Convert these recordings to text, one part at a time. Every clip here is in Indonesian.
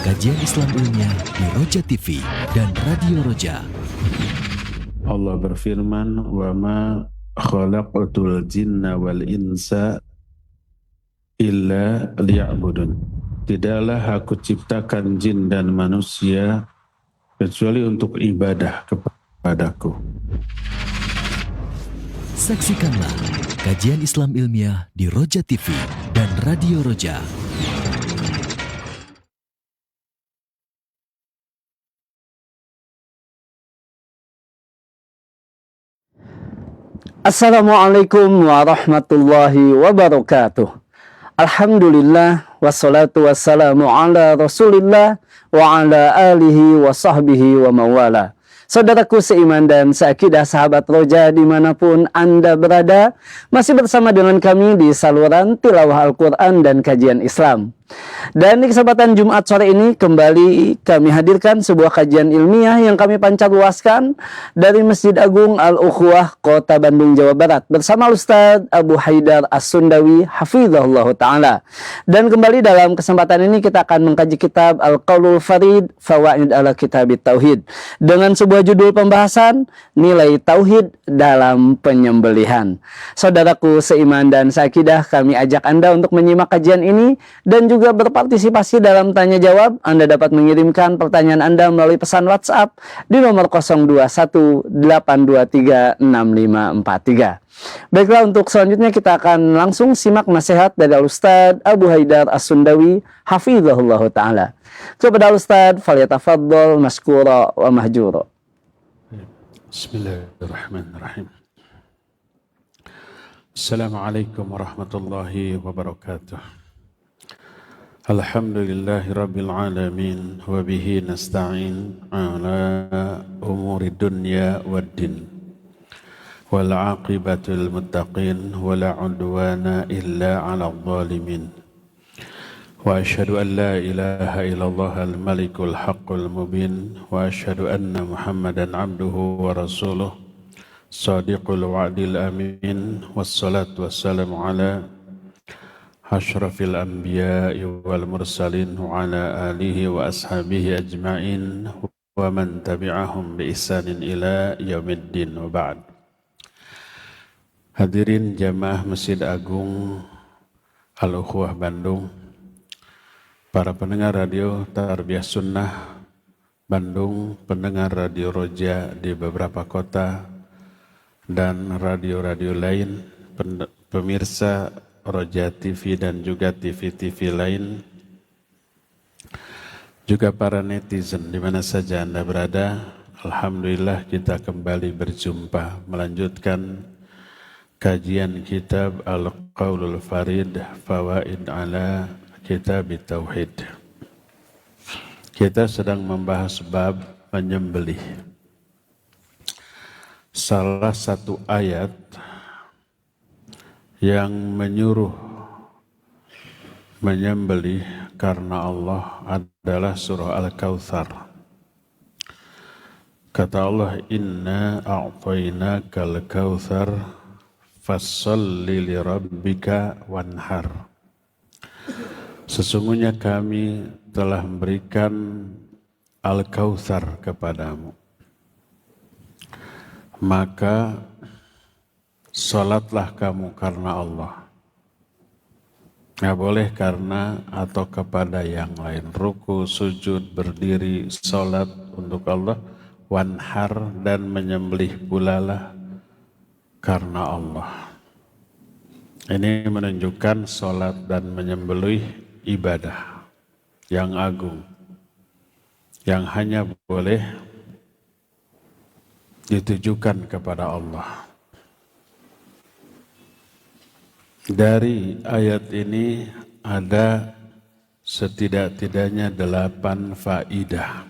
Kajian Islam ilmiah di Roja TV dan Radio Roja. Allah berfirman, "Wa ma khalaqatul jinna wal insa illa liya'budun." Tidaklah aku ciptakan jin dan manusia kecuali untuk ibadah kepadaku. Saksikanlah kajian Islam ilmiah di Roja TV dan Radio Roja. Assalamualaikum warahmatullahi wabarakatuh. Alhamdulillah wassalatu wassalamu ala Rasulillah wa ala alihi wa sahbihi wa mawala. Saudaraku seiman dan seakidah sahabat Roja dimanapun Anda berada, masih bersama dengan kami di saluran tilawah Al-Quran dan kajian Islam. Dan di kesempatan Jumat sore ini kembali kami hadirkan sebuah kajian ilmiah yang kami pancarluaskan dari Masjid Agung Al-Ukhuwah Kota Bandung, Jawa Barat bersama Ustadz Abu Haidar As-Sundawi hafizahullah ta'ala. Dan kembali dalam kesempatan ini kita akan mengkaji kitab Al-Qaulul Farid Fawaid ala Kitabit Tauhid dengan sebuah judul pembahasan nilai tauhid dalam penyembelihan. Saudaraku seiman dan seakidah, kami ajak Anda untuk menyimak kajian ini dan juga berpartisipasi dalam tanya jawab. Anda dapat mengirimkan pertanyaan Anda melalui pesan WhatsApp di nomor 0218236543. Baiklah, untuk selanjutnya kita akan langsung simak nasihat dari Al-Ustadz Abu Haidar As-Sundawi hafizahullah ta'ala. Kepada Al-Ustadz, falyatafaddal maskura wa mahjura. Bismillahirrahmanirrahim. Assalamualaikum warahmatullahi wabarakatuh. Alhamdulillahi rabbil alamin wa bihi nasta'in ala umuri dunya waddin wal aqibatul muttaqin wa la udwana illa ala zalimin wa ashhadu an la ilaha illallah al malikul haqqul mubin wa ashhadu anna muhammadan abduhu wa rasuluh sadiqul wa'dil amin wassalatu wassalamu ala asyrafil anbiya'i wal mursalin wa ala alihi wa ashabihi ajma'in wa man tabi'ahum bi ihsanin ila yaumiddin wa ba'd. Hadirin jamaah Masjid Agung Al-Ukhuwah Bandung, para pendengar radio Tarbiyah Sunnah Bandung, pendengar radio Roja di beberapa kota dan radio-radio lain, pemirsa Roja TV dan juga TV-TV lain, juga para netizen di mana saja Anda berada. Alhamdulillah kita kembali berjumpa melanjutkan kajian kitab Al-Qaulul Farid Fawaid ala Kitabit Tauhid. Kita sedang membahas bab menyembelih. Salah satu ayat yang menyuruh menyembelih karena Allah adalah surah Al-Kautsar. Kata Allah, "Inna a'tainakal kautsar fasholli lirabbika wanhar." Sesungguhnya kami telah memberikan Al-Kautsar kepadamu, maka salatlah kamu karena Allah. Nggak boleh karena atau kepada yang lain. Ruku, sujud, berdiri, salat untuk Allah. Wanhar, dan menyembelih pulalah karena Allah. Ini menunjukkan salat dan menyembelih ibadah yang agung, yang hanya boleh ditujukan kepada Allah. Dari ayat ini ada setidak-tidaknya 8 faidah.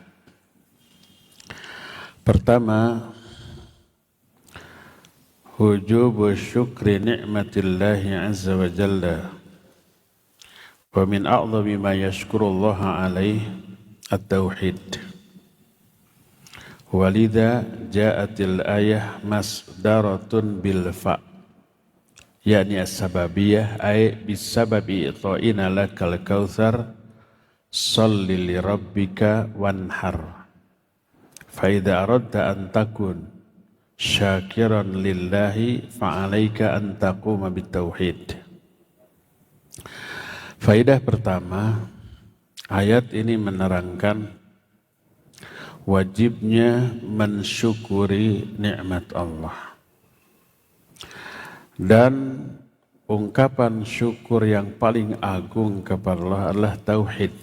Pertama, wujubu syukri ni'matillahi azza wa jalla, wa min a'zami ma yashkurullaha alaih at-tauhid. Walidha ja'atil ayah masdaratun bil fa', yakni as-sababiyah ay bisababi ita'ina lakal kautsar Sholli li rabbika wanhar. Fa idza aradta an takun syakiran lillahi fa'alaika an taquma bitauhid. Faidah pertama, ayat ini menerangkan wajibnya mensyukuri nikmat Allah. Dan ungkapan syukur yang paling agung kepada Allah adalah tauhid.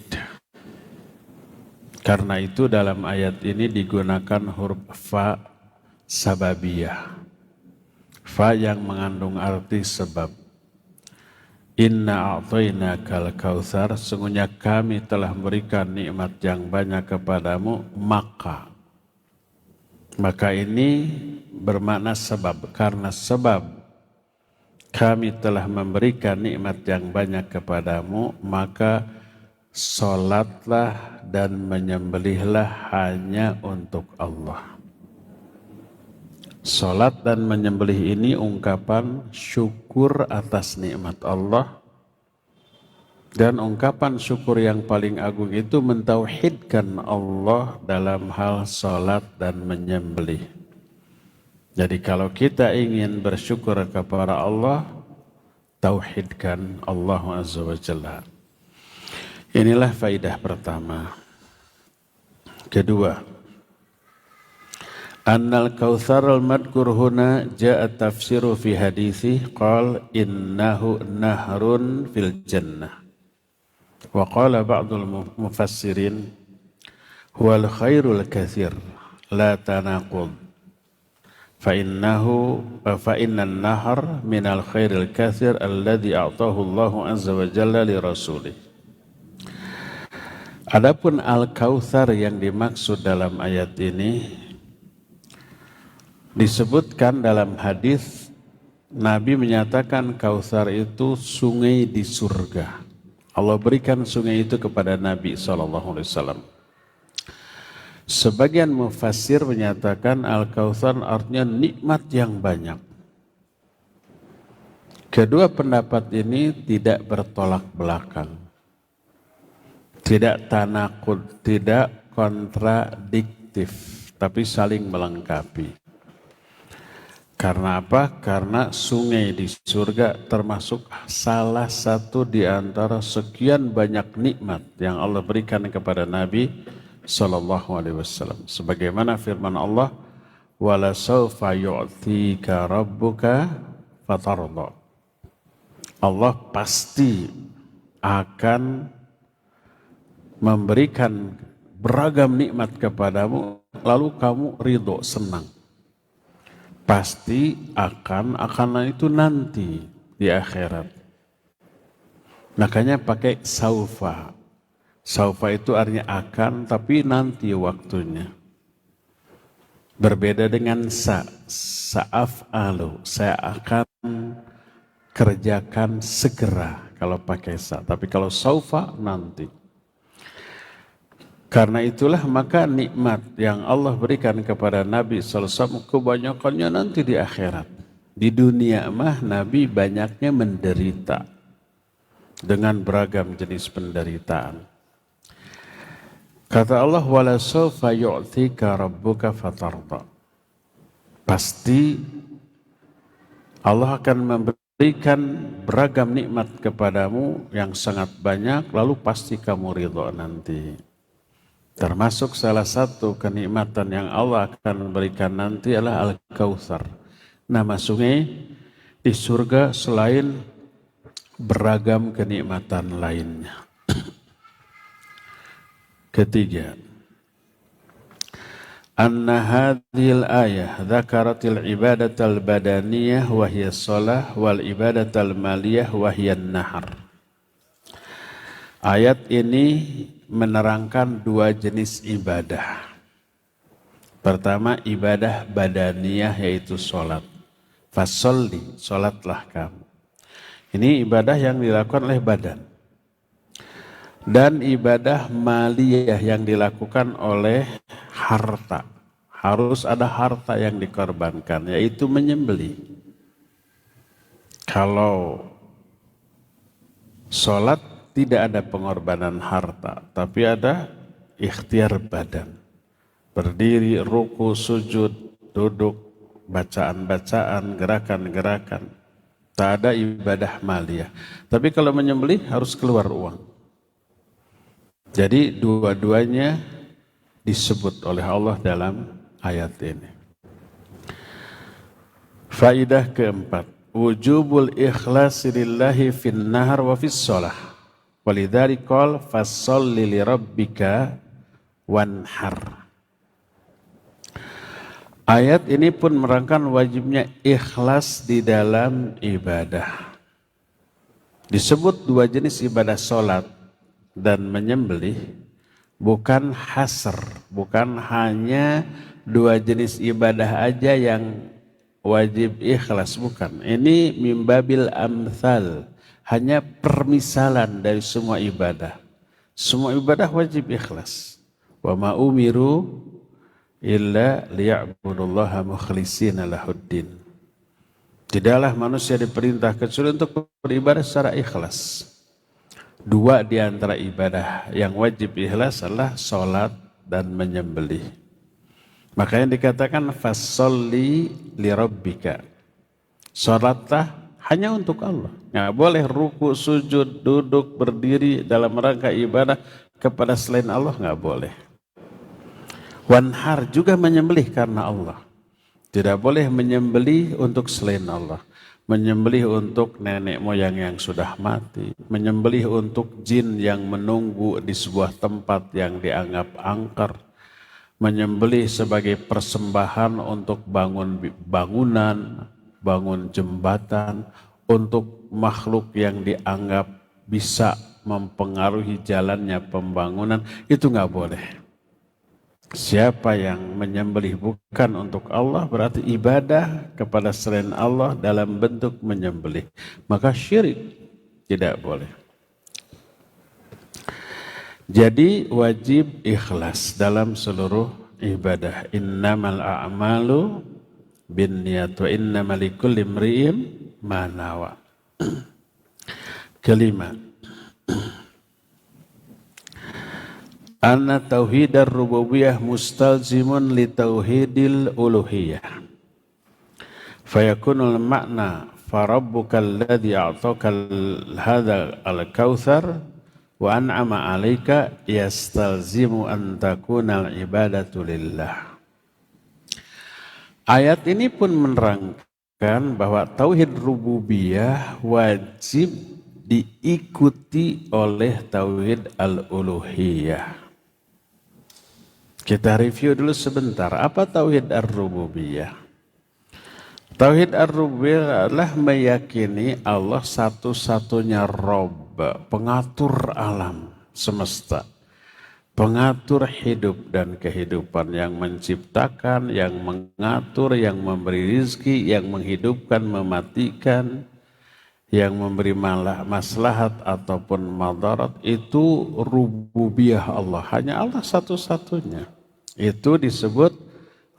Karena itu dalam ayat ini digunakan huruf fa sababiyah. Fa yang mengandung arti sebab. Inna a'tainakal kautsar, sungguhnya kami telah memberikan nikmat yang banyak kepadamu, maka ini bermakna sebab. Karena sebab kami telah memberikan nikmat yang banyak kepadamu, maka sholatlah dan menyembelihlah hanya untuk Allah. Sholat dan menyembelih ini ungkapan syukur atas nikmat Allah. Dan ungkapan syukur yang paling agung itu mentauhidkan Allah dalam hal sholat dan menyembelih. Jadi kalau kita ingin bersyukur kepada Allah, tauhidkan Allah Azza wa Jalla. Inilah faidah pertama. Kedua, annal kautsar al-madhkur huna jaa tafsiru fi hadithi qala innahu nahrun fil jannah. Wa qala ba'dul mufassirin huwal khairul katsir la tanaqud. Fa innan nahar minal khairil katsir alladhi a'tahu Allahu azza wa jalla li rasulih. Adapun al-kautsar yang dimaksud dalam ayat ini disebutkan dalam hadis, Nabi menyatakan kautsar itu sungai di surga. Allah berikan sungai itu kepada Nabi SAW. Sebagian mufassir menyatakan al-kautsar artinya nikmat yang banyak. Kedua pendapat ini tidak bertolak belakang, tidak tanakud, tidak kontradiktif, tapi saling melengkapi. Karena apa? Karena sungai di surga termasuk salah satu di antara sekian banyak nikmat yang Allah berikan kepada Nabi SAW. Sebagaimana firman Allah, "Wala sawfa yu'tika rabbuka fatarda." Allah pasti akan memberikan beragam nikmat kepadamu, lalu kamu ridho, senang. Pasti akan itu nanti di akhirat. Makanya pakai saufa. Saufa itu artinya akan, tapi nanti waktunya. Berbeda dengan sa'af'alu. Saya akan kerjakan segera kalau pakai sa. Tapi kalau saufa nanti. Karena itulah maka nikmat yang Allah berikan kepada Nabi SAW kebanyakannya nanti di akhirat. Di dunia mah Nabi banyaknya menderita dengan beragam jenis penderitaan. Kata Allah, "Wala sawfa yu'tika rabbuka fatarda." Pasti Allah akan memberikan beragam nikmat kepadamu yang sangat banyak, lalu pasti kamu ridho nanti. Termasuk salah satu kenikmatan yang Allah akan berikan nanti adalah Al-Kautsar. Nama sungai di surga selain beragam kenikmatan lainnya. Ketiga, anna hadhil ayah dzakaratil ibadatal badaniyah wa hiya shalah wal ibadatal maliyah wa hiya nahar. Ayat ini menerangkan dua jenis ibadah. Pertama, ibadah badaniyah yaitu sholat. Fasolli, sholatlah kamu. Ini ibadah yang dilakukan oleh badan. Dan ibadah maliyah yang dilakukan oleh harta. Harus ada harta yang dikorbankan, yaitu menyembelih. Kalau sholat tidak ada pengorbanan harta, tapi ada ikhtiar badan. Berdiri, ruku, sujud, duduk, bacaan-bacaan, gerakan-gerakan. Tak ada ibadah maliyah. Tapi kalau menyembelih harus keluar uang. Jadi dua-duanya disebut oleh Allah dalam ayat ini. Faidah keempat, wujubul ikhlasi lillahi fin nahar wa fis shalah. Walidzalika qala fasholli li rabbika wanhar. Ayat ini pun menerangkan wajibnya ikhlas di dalam ibadah. Disebut dua jenis ibadah salat dan menyembelih bukan hasr, bukan hanya dua jenis ibadah aja yang wajib ikhlas, bukan. Ini mimbabil amthal, hanya permisalan dari semua ibadah. Semua ibadah wajib ikhlas. Wa ma umiru illa liya'budullaha mukhlishina lahuddin. Tidaklah manusia diperintah kecuali untuk beribadah secara ikhlas. Dua di antara ibadah yang wajib ikhlas adalah salat dan menyembelih. Makanya dikatakan fasholli li rabbika. Salatlah hanya untuk Allah. Nggak boleh ruku, sujud, duduk, berdiri dalam rangka ibadah kepada selain Allah, nggak boleh. Wanhar juga menyembelih karena Allah. Tidak boleh menyembelih untuk selain Allah. Menyembelih untuk nenek moyang yang sudah mati. Menyembelih untuk jin yang menunggu di sebuah tempat yang dianggap angker. Menyembelih sebagai persembahan untuk bangun bangunan, bangun jembatan, untuk makhluk yang dianggap bisa mempengaruhi jalannya pembangunan, itu nggak boleh. Siapa yang menyembelih bukan untuk Allah berarti ibadah kepada selain Allah dalam bentuk menyembelih. Maka syirik tidak boleh. Jadi wajib ikhlas dalam seluruh ibadah. Innamal a'malu binniyat wa innamal likulli imri'in ma nawa. Kelima, anna tauhidar rububiyah mustalzimun li tauhidil uluhiyah. Fayakunul makna farabbukal ladzi a'taka hadha al-kautsar wa an'ama 'alaika yastalzimu an takuna al-ibadatu lillah. Ayat ini pun menerangkan bahwa tauhid rububiyah wajib diikuti oleh tauhid al-uluhiyah. Kita review dulu sebentar, apa tauhid ar-rububiyah? Tauhid ar-rububiyah adalah meyakini Allah satu-satunya Rabb, pengatur alam semesta, pengatur hidup dan kehidupan, yang menciptakan, yang mengatur, yang memberi rizki, yang menghidupkan, mematikan, yang memberi maslahat ataupun madarat. Itu rububiyah Allah, hanya Allah satu-satunya. Itu disebut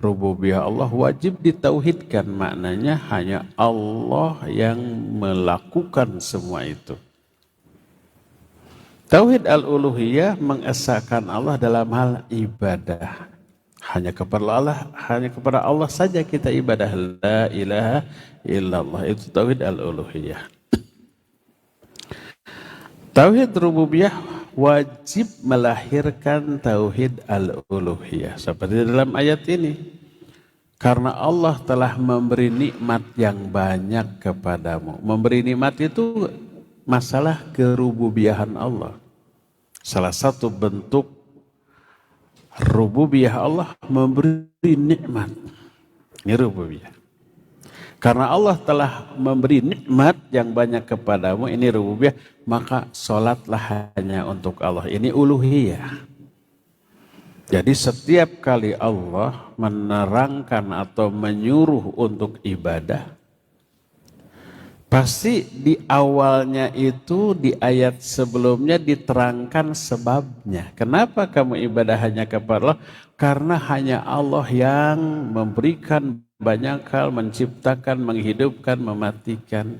rububiyah Allah, wajib ditauhidkan. Maknanya hanya Allah yang melakukan semua itu. Tauhid al-uluhiyah mengesahkan Allah dalam hal ibadah. Hanya kepada Allah saja kita ibadah. La ilaha illallah, itu tauhid al-uluhiyah. Tauhid rububiyah wajib melahirkan tauhid al-uluhiyah. Seperti dalam ayat ini. Karena Allah telah memberi nikmat yang banyak kepadamu. Memberi nikmat itu masalah kerububiyahan Allah. Salah satu bentuk rububiyah Allah memberi nikmat. Ini rububiyah. Karena Allah telah memberi nikmat yang banyak kepadamu, ini rububiyah, maka sholatlah hanya untuk Allah. Ini uluhiyah. Jadi setiap kali Allah menerangkan atau menyuruh untuk ibadah, pasti di awalnya itu di ayat sebelumnya diterangkan sebabnya. Kenapa kamu ibadah hanya kepada Allah? Karena hanya Allah yang memberikan banyak hal, menciptakan, menghidupkan, mematikan.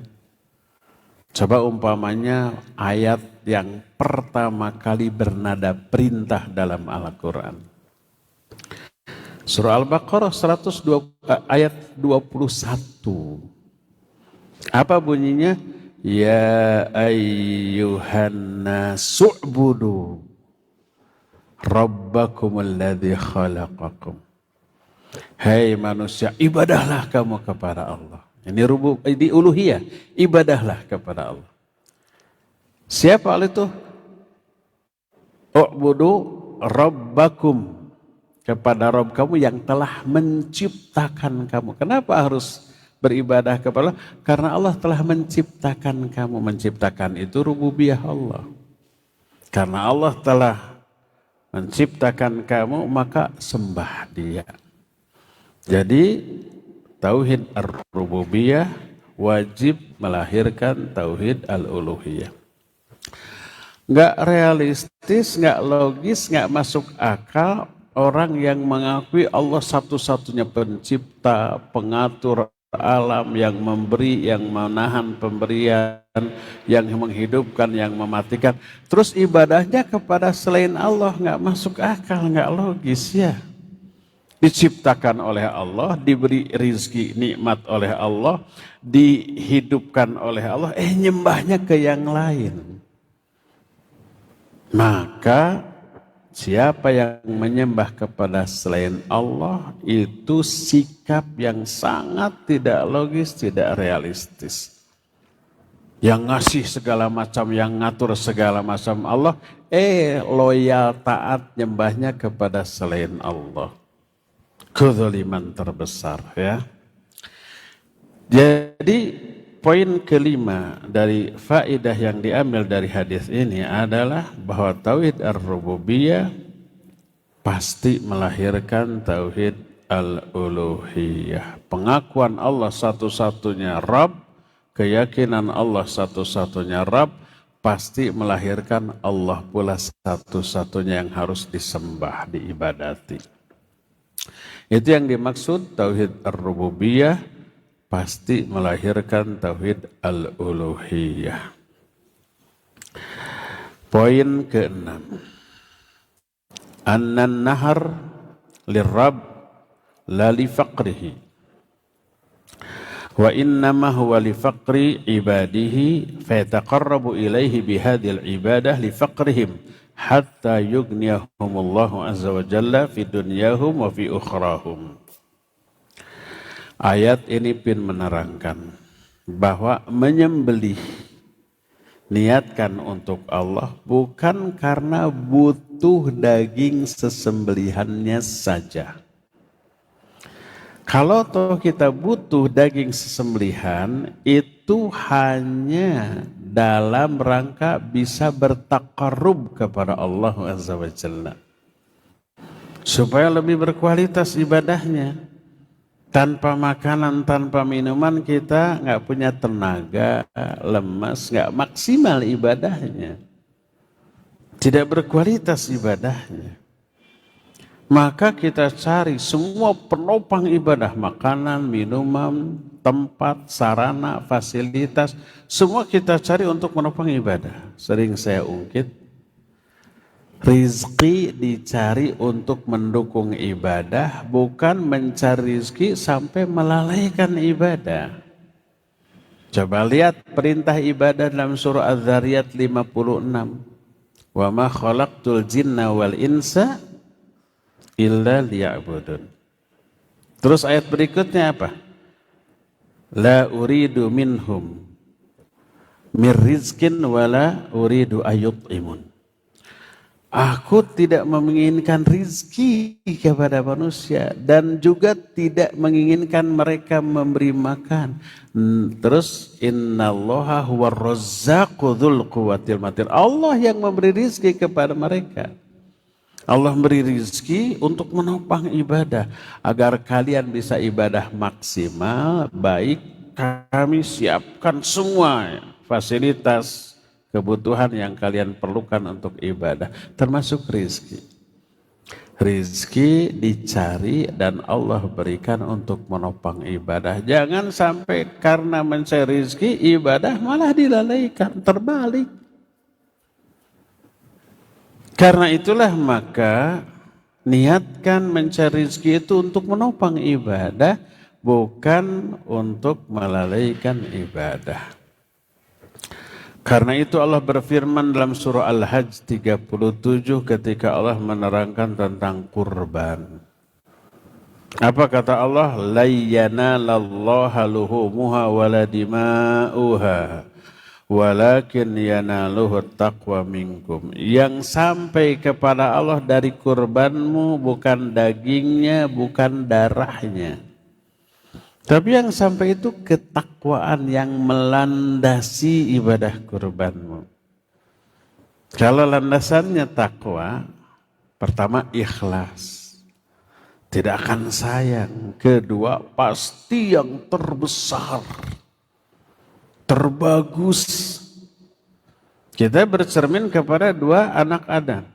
Coba umpamanya ayat yang pertama kali bernada perintah dalam Al-Quran. Surah Al-Baqarah 120, ayat 21. Apa bunyinya? Ya ayyuhan nasu'budu rabbakumul ladzi khalaqakum. Hai manusia, ibadahlah kamu kepada Allah. Ini di uluhiyah, ibadahlah kepada Allah. Siapa Allah itu? U'budu rabbakum, kepada Rabb kamu yang telah menciptakan kamu. Kenapa harus beribadah kepada Allah? Karena Allah telah menciptakan kamu. Menciptakan itu rububiyah Allah. Karena Allah telah menciptakan kamu, maka sembah Dia. Jadi tauhid ar-rububiyah wajib melahirkan tauhid al-uluhiyah. Nggak realistis, nggak logis, nggak masuk akal orang yang mengakui Allah satu-satunya pencipta, pengatur alam, yang memberi, yang menahan pemberian, yang menghidupkan, yang mematikan. Terus ibadahnya kepada selain Allah, nggak masuk akal, nggak logis ya. Diciptakan oleh Allah, diberi rizki nikmat oleh Allah, dihidupkan oleh Allah, nyembahnya ke yang lain. Maka siapa yang menyembah kepada selain Allah itu sikap yang sangat tidak logis, tidak realistis. Yang ngasih segala macam, yang ngatur segala macam Allah, loyal taat nyembahnya kepada selain Allah. Kezaliman terbesar ya. Jadi poin kelima dari faedah yang diambil dari hadis ini adalah bahwa tauhid ar-rububiyah pasti melahirkan tauhid al-uluhiyah. Pengakuan Allah satu-satunya Rabb, keyakinan Allah satu-satunya Rabb pasti melahirkan Allah pula satu-satunya yang harus disembah, diibadati. Itu yang dimaksud tauhid ar-rububiyah pasti melahirkan tauhid al-uluhiyah. Poin ke-6. Annan nahar lirrab la li faqrihi. Wa innama huwa li faqri ibadihi fayataqarrabu ilaihi bihadhil ibadah li faqrihim hatta yughniyahumullahu azza wa jalla fi dunyahum wa fi ukhrahum. Ayat ini pun menerangkan bahwa menyembelih niatkan untuk Allah bukan karena butuh daging sesembelihannya saja. Kalau toh kita butuh daging sesembelihan, itu hanya dalam rangka bisa bertaqarrub kepada Allah Azza wa Jalla. Supaya lebih berkualitas ibadahnya. Tanpa makanan, tanpa minuman kita nggak punya tenaga, lemas, nggak maksimal ibadahnya. Tidak berkualitas ibadahnya. Maka kita cari semua penopang ibadah, makanan, minuman, tempat, sarana, fasilitas, semua kita cari untuk menopang ibadah. Sering saya ungkit, rizki dicari untuk mendukung ibadah, bukan mencari rizki sampai melalaikan ibadah. Coba lihat perintah ibadah dalam surah Az-Zariyat 56. Wa ma khalaqtul jinna wal insa illa liya'budun. Terus ayat berikutnya apa? La uridu minhum mir rizkin wala uridu ayut'imun. Aku tidak menginginkan rizki kepada manusia dan juga tidak menginginkan mereka memberi makan. Terus innallaha huwar razzaqu dzul quwwatil matin. Allah yang memberi rizki kepada mereka. Allah memberi rizki untuk menopang ibadah. Agar kalian bisa ibadah maksimal, baik, kami siapkan semua fasilitas, kebutuhan yang kalian perlukan untuk ibadah. Termasuk rizki. Rizki dicari dan Allah berikan untuk menopang ibadah. Jangan sampai karena mencari rizki, ibadah malah dilalaikan, terbalik. Karena itulah maka niatkan mencari rezeki itu untuk menopang ibadah, bukan untuk melalaikan ibadah. Karena itu Allah berfirman dalam surah Al-Hajj 37 ketika Allah menerangkan tentang kurban. Apa kata Allah? La yanalallaha luhumuha wala dima'uha walakin yanaluhu taqwa minkum. Yang sampai kepada Allah dari kurbanmu bukan dagingnya, bukan darahnya, tapi yang sampai itu ketakwaan yang melandasi ibadah kurbanmu. Kalau landasannya takwa, pertama ikhlas, tidak akan sayang. Kedua, pasti yang terbesar, terbagus. Kita bercermin kepada dua anak Adam.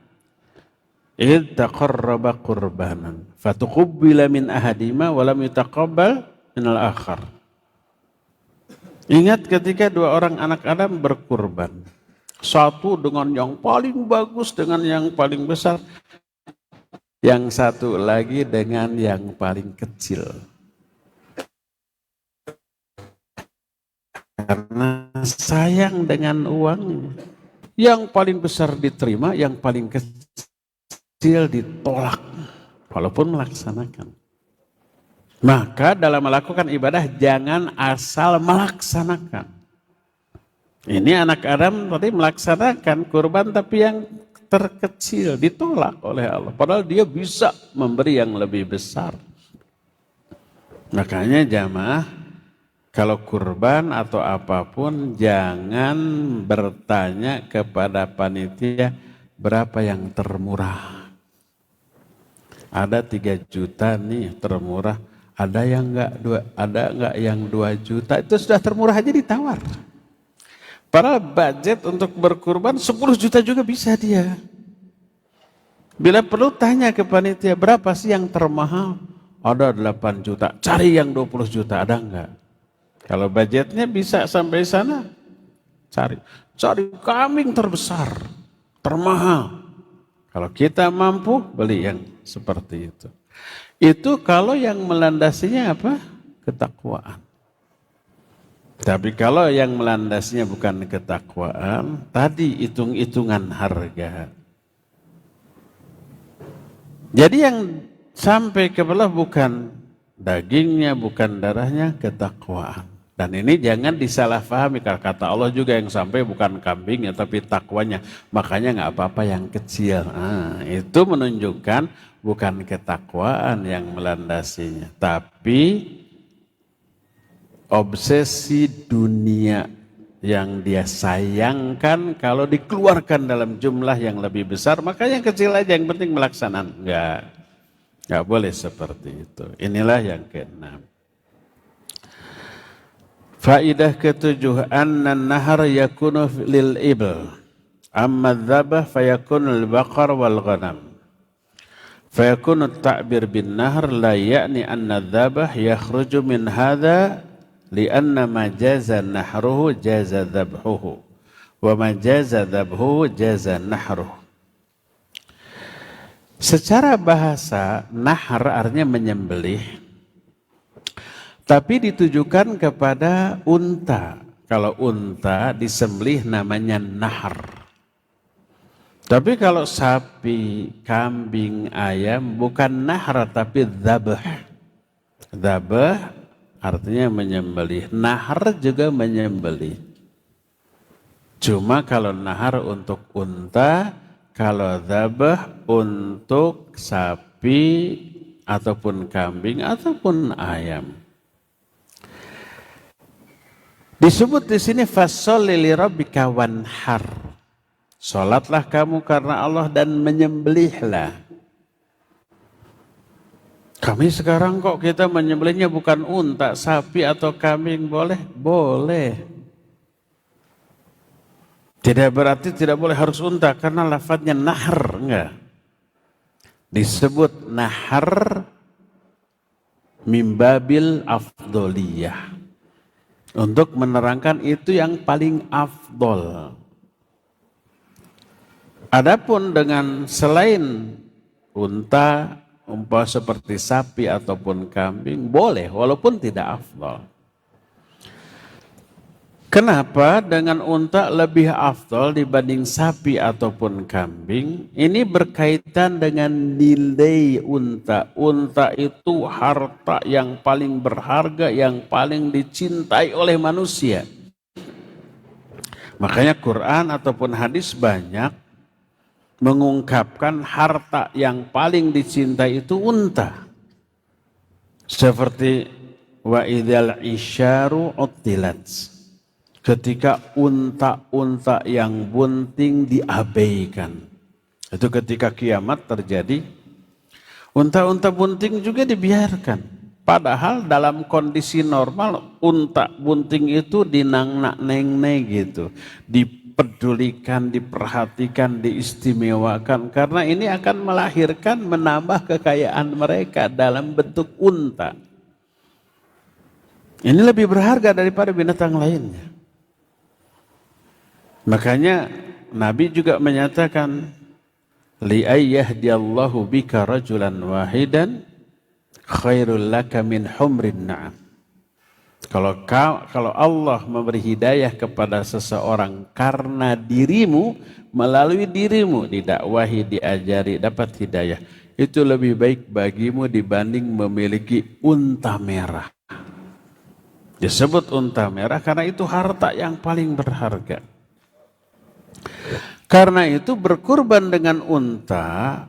Id taqarraba qurbanan fatuqubbila min ahadima wa lam yutaqabbal minal akhar. Ingat ketika dua orang anak Adam berkurban. Satu dengan yang paling bagus, dengan yang paling besar. Yang satu lagi dengan yang paling kecil. Karena sayang dengan uangnya. Yang paling besar diterima, yang paling kecil ditolak. Walaupun melaksanakan. Maka dalam melakukan ibadah jangan asal melaksanakan. Ini anak Adam tadi melaksanakan kurban tapi yang terkecil ditolak oleh Allah. Padahal dia bisa memberi yang lebih besar. Makanya jamaah kalau kurban atau apapun jangan bertanya kepada panitia berapa yang termurah. Ada 3 juta nih termurah. Ada yang enggak yang 2 juta, itu sudah termurah aja ditawar. Padahal budget untuk berkurban 10 juta juga bisa dia. Bila perlu tanya ke panitia berapa sih yang termahal? Ada 8 juta, cari yang 20 juta, ada enggak? Kalau budgetnya bisa sampai sana, cari kambing terbesar, termahal. Kalau kita mampu beli yang seperti itu. Itu kalau yang melandasinya apa? Ketakwaan. Tapi kalau yang melandasinya bukan ketakwaan, tadi hitung-hitungan harga. Jadi yang sampai ke bawah bukan dagingnya, bukan darahnya, ketakwaan. Dan ini jangan disalahpahami, karena kata Allah juga yang sampai bukan kambingnya tapi takwanya. Makanya nggak apa-apa yang kecil. Nah, itu menunjukkan bukan ketakwaan yang melandasinya, tapi obsesi dunia yang dia sayangkan kalau dikeluarkan dalam jumlah yang lebih besar, maka yang kecil aja yang penting melaksanakan. Enggak boleh seperti itu. Inilah yang ke-6. Faidah ke-7, anna nahar yakunu lil ibl, amma dzabah fayakunu lil baqar wal ghanam. Fayakunu at-ta'bir bin nahr la ya'ni anna dzabah yakhruju min hadha li'anna ma jaza nahruhu jaza dzabhuhu wa ma jaza dzabhuhu jaza nahruhu. Secara bahasa nahr artinya menyembelih, tapi ditujukan kepada unta. Kalau unta disembelih namanya nahr. Tapi kalau sapi, kambing, ayam bukan nahr tapi dzabh. Dzabh artinya menyembelih. Nahr juga menyembelih. Cuma kalau nahr untuk unta, kalau dzabh untuk sapi ataupun kambing ataupun ayam. Disebut di sini fasholli li rabbika wanhar. Salatlah kamu karena Allah dan menyembelihlah. Kami sekarang kok kita menyembelihnya bukan unta, sapi atau kambing, boleh? Boleh. Tidak berarti tidak boleh harus unta karena lafadznya nahr, enggak. Disebut nahr mimbabil afdoliyah. Untuk menerangkan itu yang paling afdol. Adapun dengan selain unta, umpama seperti sapi ataupun kambing, boleh walaupun tidak afdal. Kenapa dengan unta lebih afdal dibanding sapi ataupun kambing? Ini berkaitan dengan nilai unta. Unta itu harta yang paling berharga, yang paling dicintai oleh manusia. Makanya Quran ataupun hadis banyak mengungkapkan harta yang paling dicintai itu unta. Seperti wa idzal isyaru uttilat. Ketika unta-unta yang bunting diabaikan. Itu ketika kiamat terjadi. Unta-unta bunting juga dibiarkan. Padahal dalam kondisi normal unta bunting itu dinang-neng gitu. Dipedulikan, diperhatikan, diistimewakan. Karena ini akan melahirkan, menambah kekayaan mereka dalam bentuk unta. Ini lebih berharga daripada binatang lainnya. Makanya Nabi juga menyatakan li ayyahdiyallahu bika rajulan wahidan khairul laka min humrin na'am. Kalau Allah memberi hidayah kepada seseorang karena dirimu, melalui dirimu didakwahi, diajari, dapat hidayah, itu lebih baik bagimu dibanding memiliki unta merah. Disebut unta merah karena itu harta yang paling berharga. Karena itu berkurban dengan unta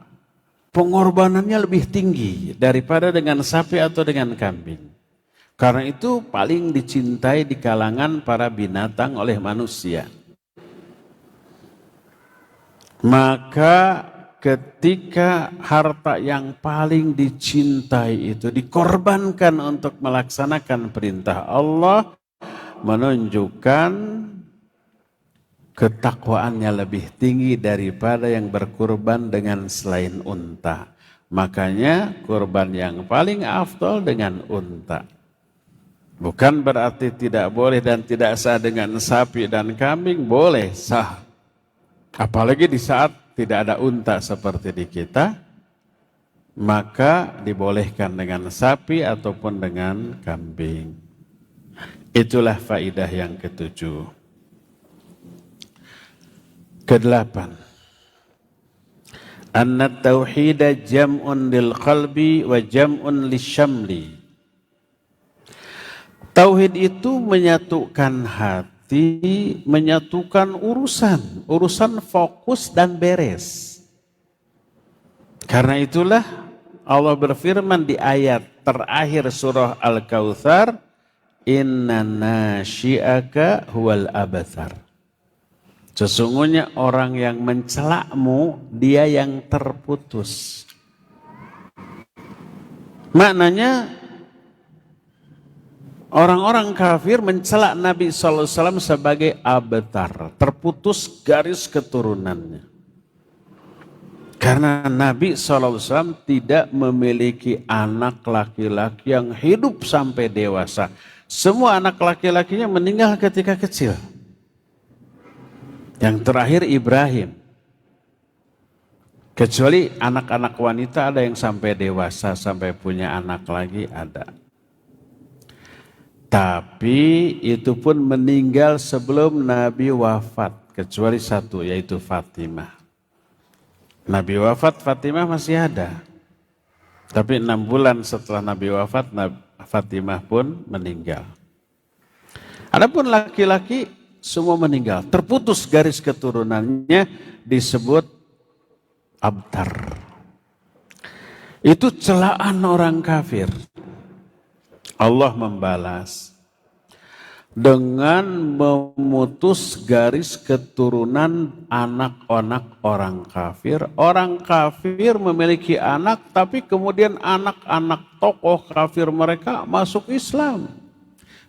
pengorbanannya lebih tinggi daripada dengan sapi atau dengan kambing. Karena itu paling dicintai di kalangan para binatang oleh manusia. Maka ketika harta yang paling dicintai itu dikorbankan untuk melaksanakan perintah Allah, menunjukkan ketakwaannya lebih tinggi daripada yang berkurban dengan selain unta. Makanya kurban yang paling afdal dengan unta. Bukan berarti tidak boleh dan tidak sah dengan sapi dan kambing, boleh, sah. Apalagi di saat tidak ada unta seperti di kita, maka dibolehkan dengan sapi ataupun dengan kambing. Itulah faidah yang ketujuh. Kedelapan, anna tauhida jam'un lil qalbi wa jam'un lisyamli. Tauhid itu menyatukan hati, menyatukan urusan fokus dan beres. Karena itulah Allah berfirman di ayat terakhir surah Al-Kautsar, inna nasyi'aka huwal abthar. Sesungguhnya orang yang mencelakmu, dia yang terputus. Maknanya orang-orang kafir mencelak Nabi SAW sebagai abtar, terputus garis keturunannya. Karena Nabi SAW tidak memiliki anak laki-laki yang hidup sampai dewasa. Semua anak laki-lakinya meninggal ketika kecil. Yang terakhir Ibrahim. Kecuali anak-anak wanita ada yang sampai dewasa, sampai punya anak lagi ada. Tapi itu pun meninggal sebelum Nabi wafat. Kecuali satu, yaitu Fatimah. Nabi wafat, Fatimah masih ada. Tapi 6 bulan setelah Nabi wafat, Fatimah pun meninggal. Adapun laki-laki semua meninggal, terputus garis keturunannya, disebut abtar. Itu celaan orang kafir. Allah membalas dengan memutus garis keturunan anak-anak orang kafir. Orang kafir memiliki anak, tapi kemudian anak-anak tokoh kafir mereka masuk Islam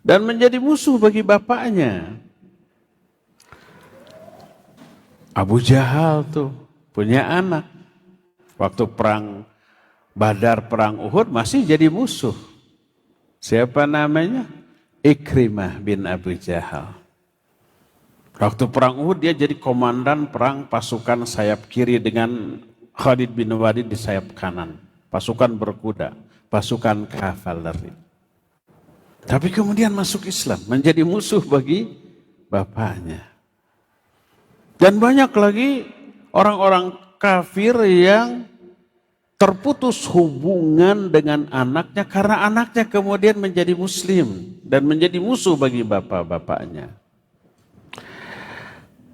dan menjadi musuh bagi bapaknya. Abu Jahal tuh punya anak. Waktu perang Badar, perang Uhud masih jadi musuh. Siapa namanya? Ikrimah bin Abu Jahal. Waktu perang Uhud dia jadi komandan perang pasukan sayap kiri dengan Khalid bin Walid di sayap kanan. Pasukan berkuda, pasukan kavaleri. Tapi kemudian masuk Islam, menjadi musuh bagi bapaknya. Dan banyak lagi orang-orang kafir yang terputus hubungan dengan anaknya karena anaknya kemudian menjadi muslim dan menjadi musuh bagi bapak-bapaknya.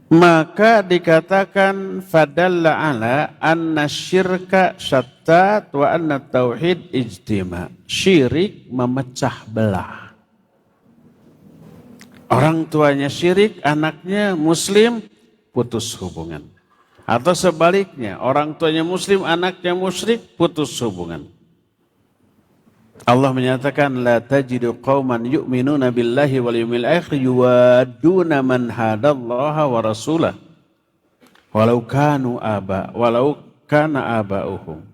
Maka dikatakan fadalla ala anna syirka syattat wa anna tauhid ijtima. Syirik memecah belah. Orang tuanya syirik, anaknya muslim, putus hubungan. Atau sebaliknya, orang tuanya muslim, anaknya musyrik, putus hubungan. Allah menyatakan la tajidu qauman yu'minuna billahi wal yawmil akhir yuwadduna man hadallaha wa rasulah walau kana aba'uhum.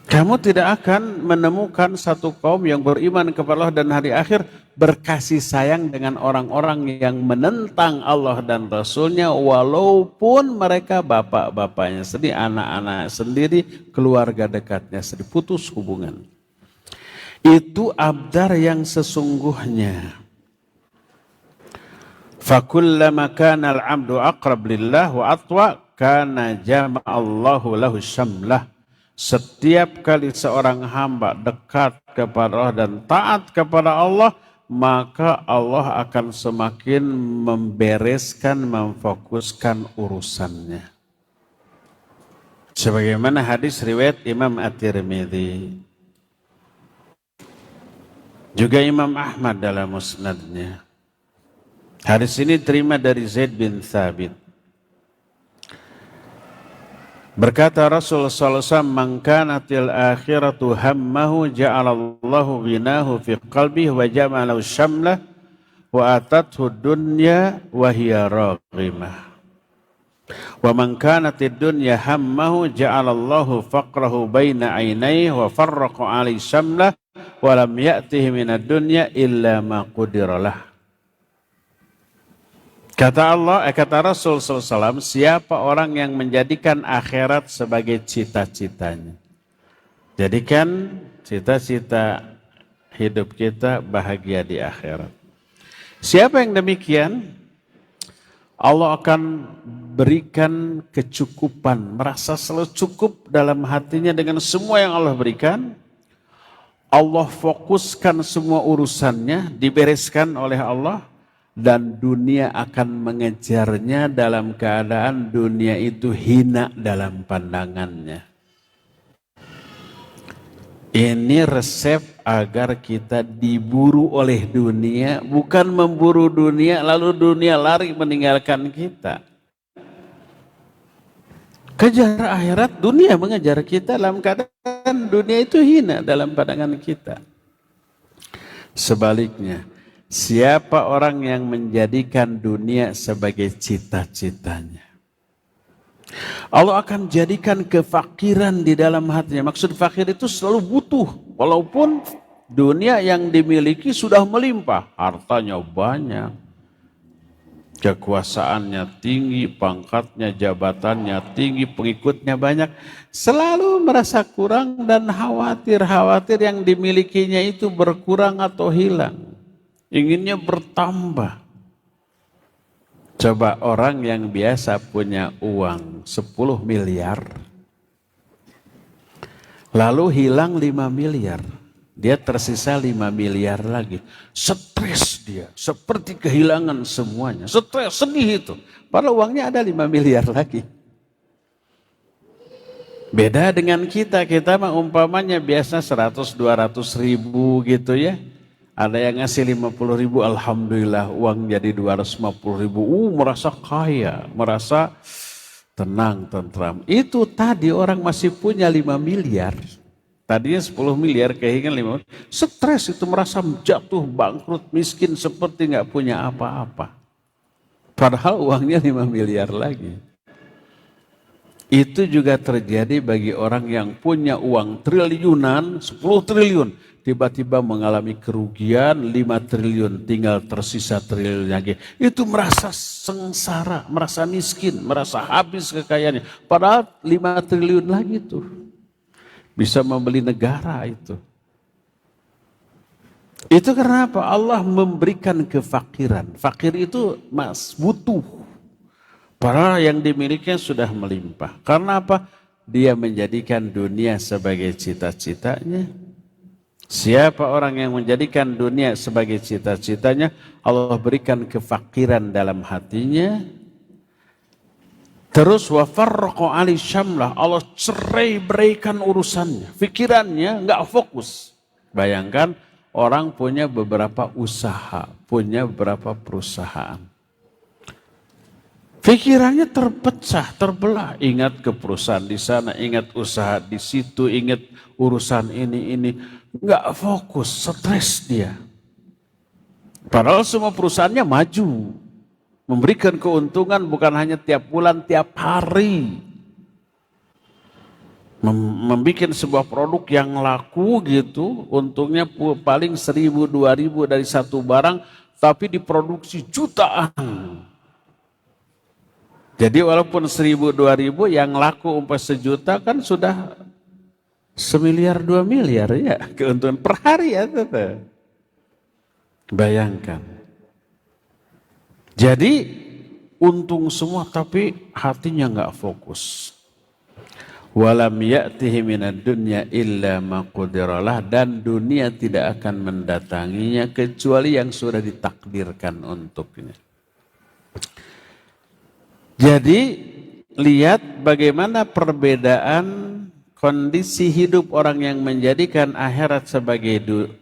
Kamu tidak akan menemukan satu kaum yang beriman kepada Allah dan hari akhir berkasih sayang dengan orang-orang yang menentang Allah dan Rasulnya walaupun mereka bapak-bapaknya sendiri, anak-anak sendiri, keluarga dekatnya sendiri, putus hubungan. Itu abdar yang sesungguhnya. Fakullama kana al-'abdu aqrab lillah wa atwa kana jama'allahu lahu syamlah. Setiap kali seorang hamba dekat kepada Allah dan taat kepada Allah, maka Allah akan semakin membereskan, memfokuskan urusannya. Sebagaimana hadis riwayat Imam At-Tirmidzi. Juga Imam Ahmad dalam musnadnya. Hadis ini terima dari Zaid bin Thabit. Berkata Rasulullah SAW, man kanatil akhiratu hammahu ja'alallahu ghinahu fi qalbihi wa ja'alahu syamlah wa atathu dunya wa hiya raghimah. Wa man kanatid dunya hammahu ja'alallahu faqrahu baina ainaihi wa farraqa alaihi syamlah wa lam ya'tihi minad dunya illa ma qudiralah. Kata Rasul SAW, siapa orang yang menjadikan akhirat sebagai cita-citanya. Jadikan cita-cita hidup kita bahagia di akhirat. Siapa yang demikian, Allah akan berikan kecukupan, merasa selalu cukup dalam hatinya dengan semua yang Allah berikan. Allah fokuskan semua urusannya, dibereskan oleh Allah. Dan dunia akan mengejarnya dalam keadaan dunia itu hina dalam pandangannya. Ini resep agar kita diburu oleh dunia, bukan memburu dunia lalu dunia lari meninggalkan kita. Kejar akhirat, dunia mengejar kita dalam keadaan dunia itu hina dalam pandangan kita. Sebaliknya, siapa orang yang menjadikan dunia sebagai cita-citanya, Allah akan jadikan kefakiran di dalam hatinya. Maksud fakir itu selalu butuh. Walaupun dunia yang dimiliki sudah melimpah. Hartanya banyak. Kekuasaannya tinggi, pangkatnya, jabatannya tinggi, pengikutnya banyak. Selalu merasa kurang dan khawatir yang dimilikinya itu berkurang atau hilang. Inginnya bertambah. Coba orang yang biasa punya uang 10 miliar, lalu hilang 5 miliar. Dia tersisa 5 miliar lagi. Stres dia, seperti kehilangan semuanya. Stres, sedih itu. Padahal uangnya ada 5 miliar lagi. Beda dengan kita mah umpamanya biasa 100-200 ribu gitu ya. Ada yang ngasih 50 ribu, alhamdulillah uang jadi 250 ribu. Merasa kaya, merasa tenang, tentram. Itu tadi orang masih punya 5 miliar. Tadinya 10 miliar, kehilangan 5 miliar. Stres itu, merasa jatuh, bangkrut, miskin, seperti nggak punya apa-apa. Padahal uangnya 5 miliar lagi. Itu juga terjadi bagi orang yang punya uang triliunan, 10 triliun. Tiba-tiba mengalami kerugian 5 triliun, tinggal tersisa triliun lagi. Itu merasa sengsara, merasa miskin, merasa habis kekayaannya. Padahal 5 triliun lagi tuh. Bisa membeli negara itu. Itu karena apa? Allah memberikan kefakiran. Fakir itu butuh. Padahal yang dimilikinya sudah melimpah. Karena apa? Dia menjadikan dunia sebagai cita-citanya. Siapa orang yang menjadikan dunia sebagai cita-citanya, Allah berikan kefakiran dalam hatinya. Terus wa farraqa ali syamlah, Allah cerai-beraikan urusannya. Pikirannya enggak fokus. Bayangkan orang punya beberapa usaha, punya beberapa perusahaan. Pikirannya terpecah, terbelah. Ingat ke perusahaan di sana, ingat usaha di situ, ingat urusan ini. Enggak fokus, stres dia. Padahal semua perusahaannya maju. Memberikan keuntungan bukan hanya tiap bulan, tiap hari. Membikin sebuah produk yang laku gitu, untungnya paling 1.000, 2.000 dari satu barang, tapi diproduksi jutaan. Jadi walaupun 1.000, 2.000 yang laku umpah 1 juta kan sudah 1 miliar, 2 miliar ya keuntungan per hari ya tetap. Bayangkan. Jadi untung semua tapi hatinya enggak fokus. Walam ya'tihi minad dunya illa ma qudiralah, dan dunia tidak akan mendatanginya kecuali yang sudah ditakdirkan untuknya. Jadi lihat bagaimana perbedaan kondisi hidup orang yang menjadikan akhirat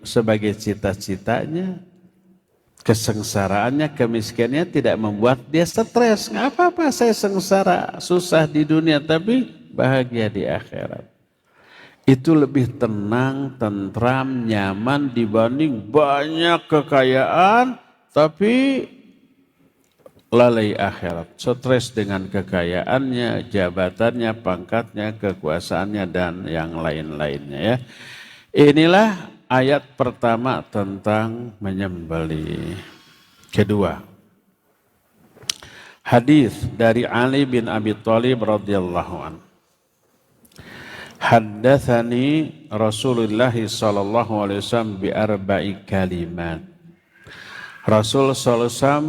sebagai cita-citanya, kesengsaraannya, kemiskinannya tidak membuat dia stres. Nggak apa-apa saya sengsara, susah di dunia, tapi bahagia di akhirat. Itu lebih tenang, tentram, nyaman dibanding banyak kekayaan, tapi lalai akhirat, stres dengan kekayaannya, jabatannya, pangkatnya, kekuasaannya, dan yang lain-lainnya ya. Inilah ayat pertama tentang menyembelih. Kedua, hadis dari Ali bin Abi Thalib radhiyallahu anhu. Haddatsani Rasulullah sallallahu alaihi wasallam bi arba'i kalimat. Rasul sallallahu alaihi wasallam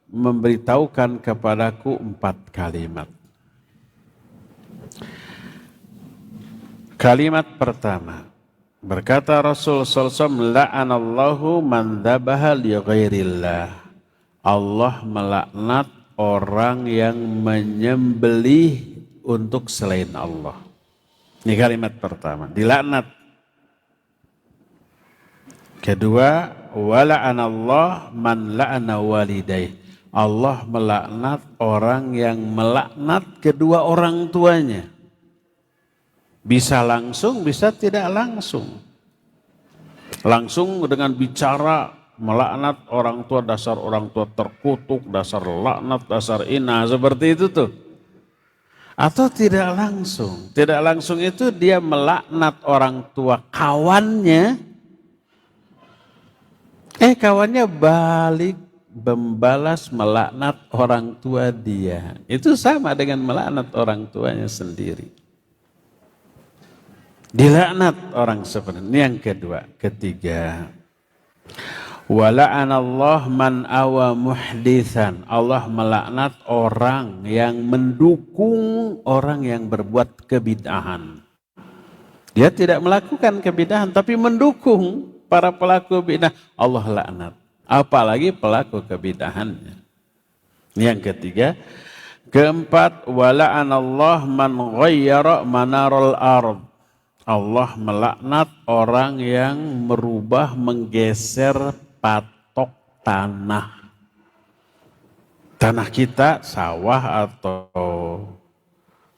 memberitahukan kepadaku 4 kalimat. Kalimat pertama, berkata Rasul sallallahu alaihi wasallam, la'anallahu man dzabaha li ghairillah. Allah melaknat orang yang menyembelih untuk selain Allah. Ini kalimat pertama, dilaknat. Kedua, wa la'anallahu man la'ana walidayh. Allah melaknat orang yang melaknat kedua orang tuanya. Bisa langsung, bisa tidak langsung. Langsung dengan bicara melaknat orang tua, dasar orang tua terkutuk, dasar laknat, dasar ina, seperti itu tuh. Atau tidak langsung. Tidak langsung itu dia melaknat orang tua kawannya. Kawannya balik membalas melaknat orang tua dia. Itu sama dengan melaknat orang tuanya sendiri. Dilaknat orang seperti ini. Yang kedua, ketiga. Wala'anallah man awa muhditsan. Allah melaknat orang yang mendukung orang yang berbuat kebid'ahan. Dia tidak melakukan kebid'ahan tapi mendukung para pelaku bid'ah. Allah laknat. Apalagi pelaku kebid'ahannya. Yang ketiga. Keempat, wala'anallah man ghayyara manaral ard. Allah melaknat orang yang merubah, menggeser patok tanah. Tanah kita sawah atau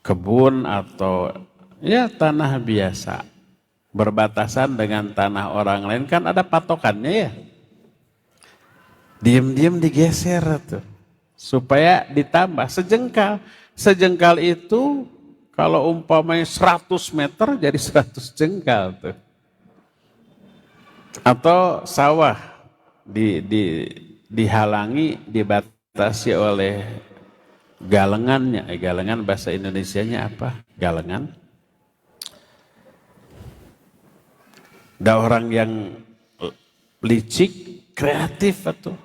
kebun atau ya tanah biasa. Berbatasan dengan tanah orang lain kan ada patokannya ya. Diam-diam digeser tuh supaya ditambah sejengkal. Sejengkal itu Kalau umpamanya 100 meter jadi 100 jengkal tuh. Atau sawah dihalangi, dibatasi oleh galengannya. Galengan bahasa Indonesianya apa? Galengan. Ada orang yang licik, kreatif atau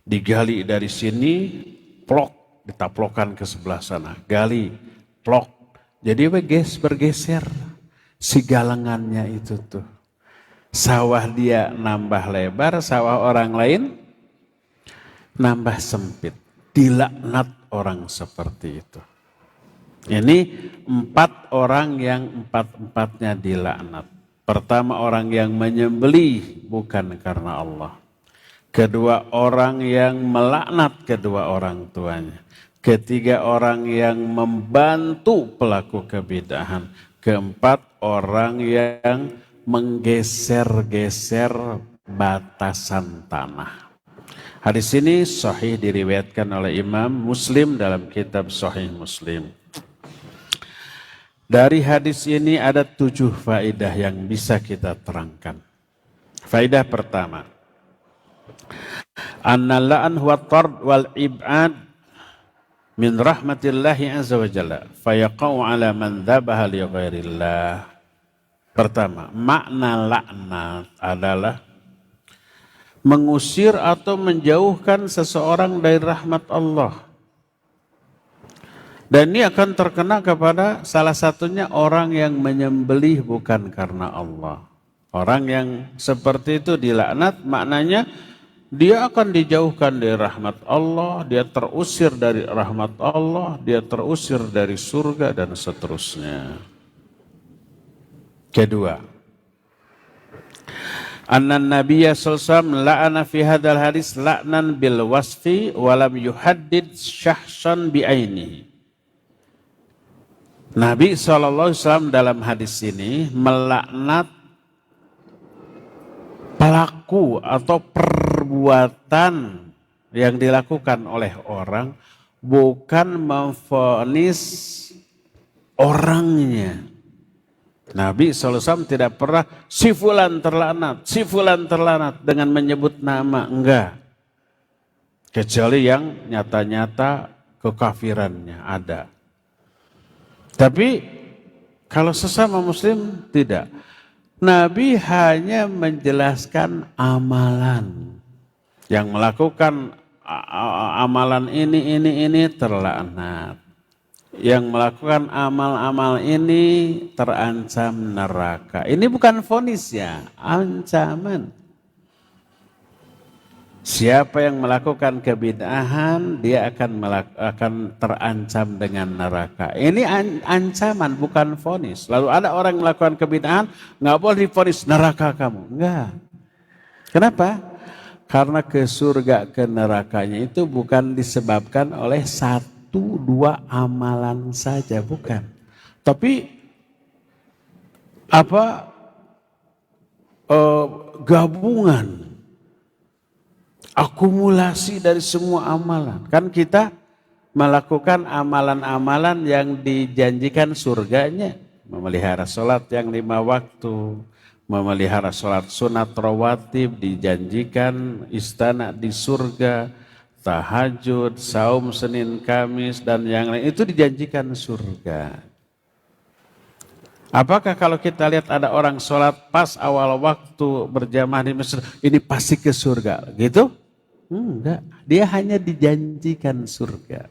digali dari sini, plok, ditaplokan ke sebelah sana. Gali, plok. Jadi bergeser si galengannya itu tuh. Sawah dia nambah lebar, sawah orang lain nambah sempit. Dilaknat orang seperti itu. Ini 4 orang yang 4-4-nya dilaknat. Pertama, orang yang menyembelih bukan karena Allah. Kedua, orang yang melaknat kedua orang tuanya. Ketiga, orang yang membantu pelaku kebid'ahan. Keempat, orang yang menggeser-geser batasan tanah. Hadis ini sahih diriwayatkan oleh Imam Muslim dalam kitab Sahih Muslim. Dari hadis ini ada 7 faedah yang bisa kita terangkan. Faedah pertama, annal la'an huwa tard wal ib'ad min rahmatillahi azza wa jalla fayaqau ala man dhabaha li ghairillah. Pertama, makna laknat adalah mengusir atau menjauhkan seseorang dari rahmat Allah. Dan ini akan terkena kepada salah satunya orang yang menyembelih bukan karena Allah. Orang yang seperti itu dilaknat, maknanya dia akan dijauhkan dari rahmat Allah, dia terusir dari rahmat Allah, dia terusir dari surga dan seterusnya. Kedua, anna Nabiya sallallahu alaihi wasallam la'ana fi hadzal hadis la'nan bil wasfi wa lam yuhaddid syahsan bi ainihi. Nabi sallallahu alaihi wasallam dalam hadis ini melaknat pelaku atau perbuatan yang dilakukan oleh orang, bukan memvonis orangnya. Nabi SAW tidak pernah si fulan terlanat dengan menyebut nama, enggak. Kecuali yang nyata-nyata kekafirannya ada. Tapi kalau sesama muslim tidak. Nabi hanya menjelaskan amalan. Yang melakukan amalan ini terlaknat. Yang melakukan amal-amal ini terancam neraka. Ini bukan vonis ya, ancaman. Siapa yang melakukan kebid'ahan, dia akan terancam dengan neraka. Ini ancaman, bukan vonis. Lalu ada orang yang melakukan kebid'ahan, nggak boleh divonis neraka kamu. Enggak. Kenapa? Karena ke surga ke nerakanya itu bukan disebabkan oleh 1-2 amalan saja, bukan. Tapi gabungan, akumulasi dari semua amalan. Kan kita melakukan amalan-amalan yang dijanjikan surganya. Memelihara sholat yang 5 waktu, memelihara sholat sunat rawatib, dijanjikan istana di surga, tahajud, saum Senin Kamis dan yang lain itu dijanjikan surga. Apakah kalau kita lihat ada orang sholat pas awal waktu berjamaah di masjid, ini pasti ke surga gitu? Enggak, dia hanya dijanjikan surga.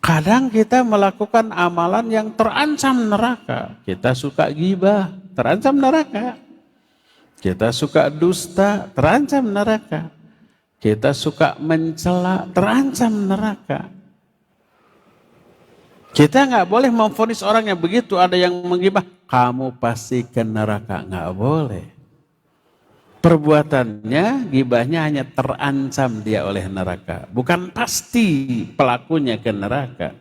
Kadang kita melakukan amalan yang terancam neraka. Kita suka ghibah, terancam neraka. Kita suka dusta, terancam neraka. Kita suka mencela, terancam neraka. Kita nggak boleh memvonis orang yang begitu. Ada yang menggibah, kamu pasti ke neraka. Nggak boleh. Perbuatannya, gibahnya hanya terancam dia oleh neraka. Bukan pasti pelakunya ke neraka.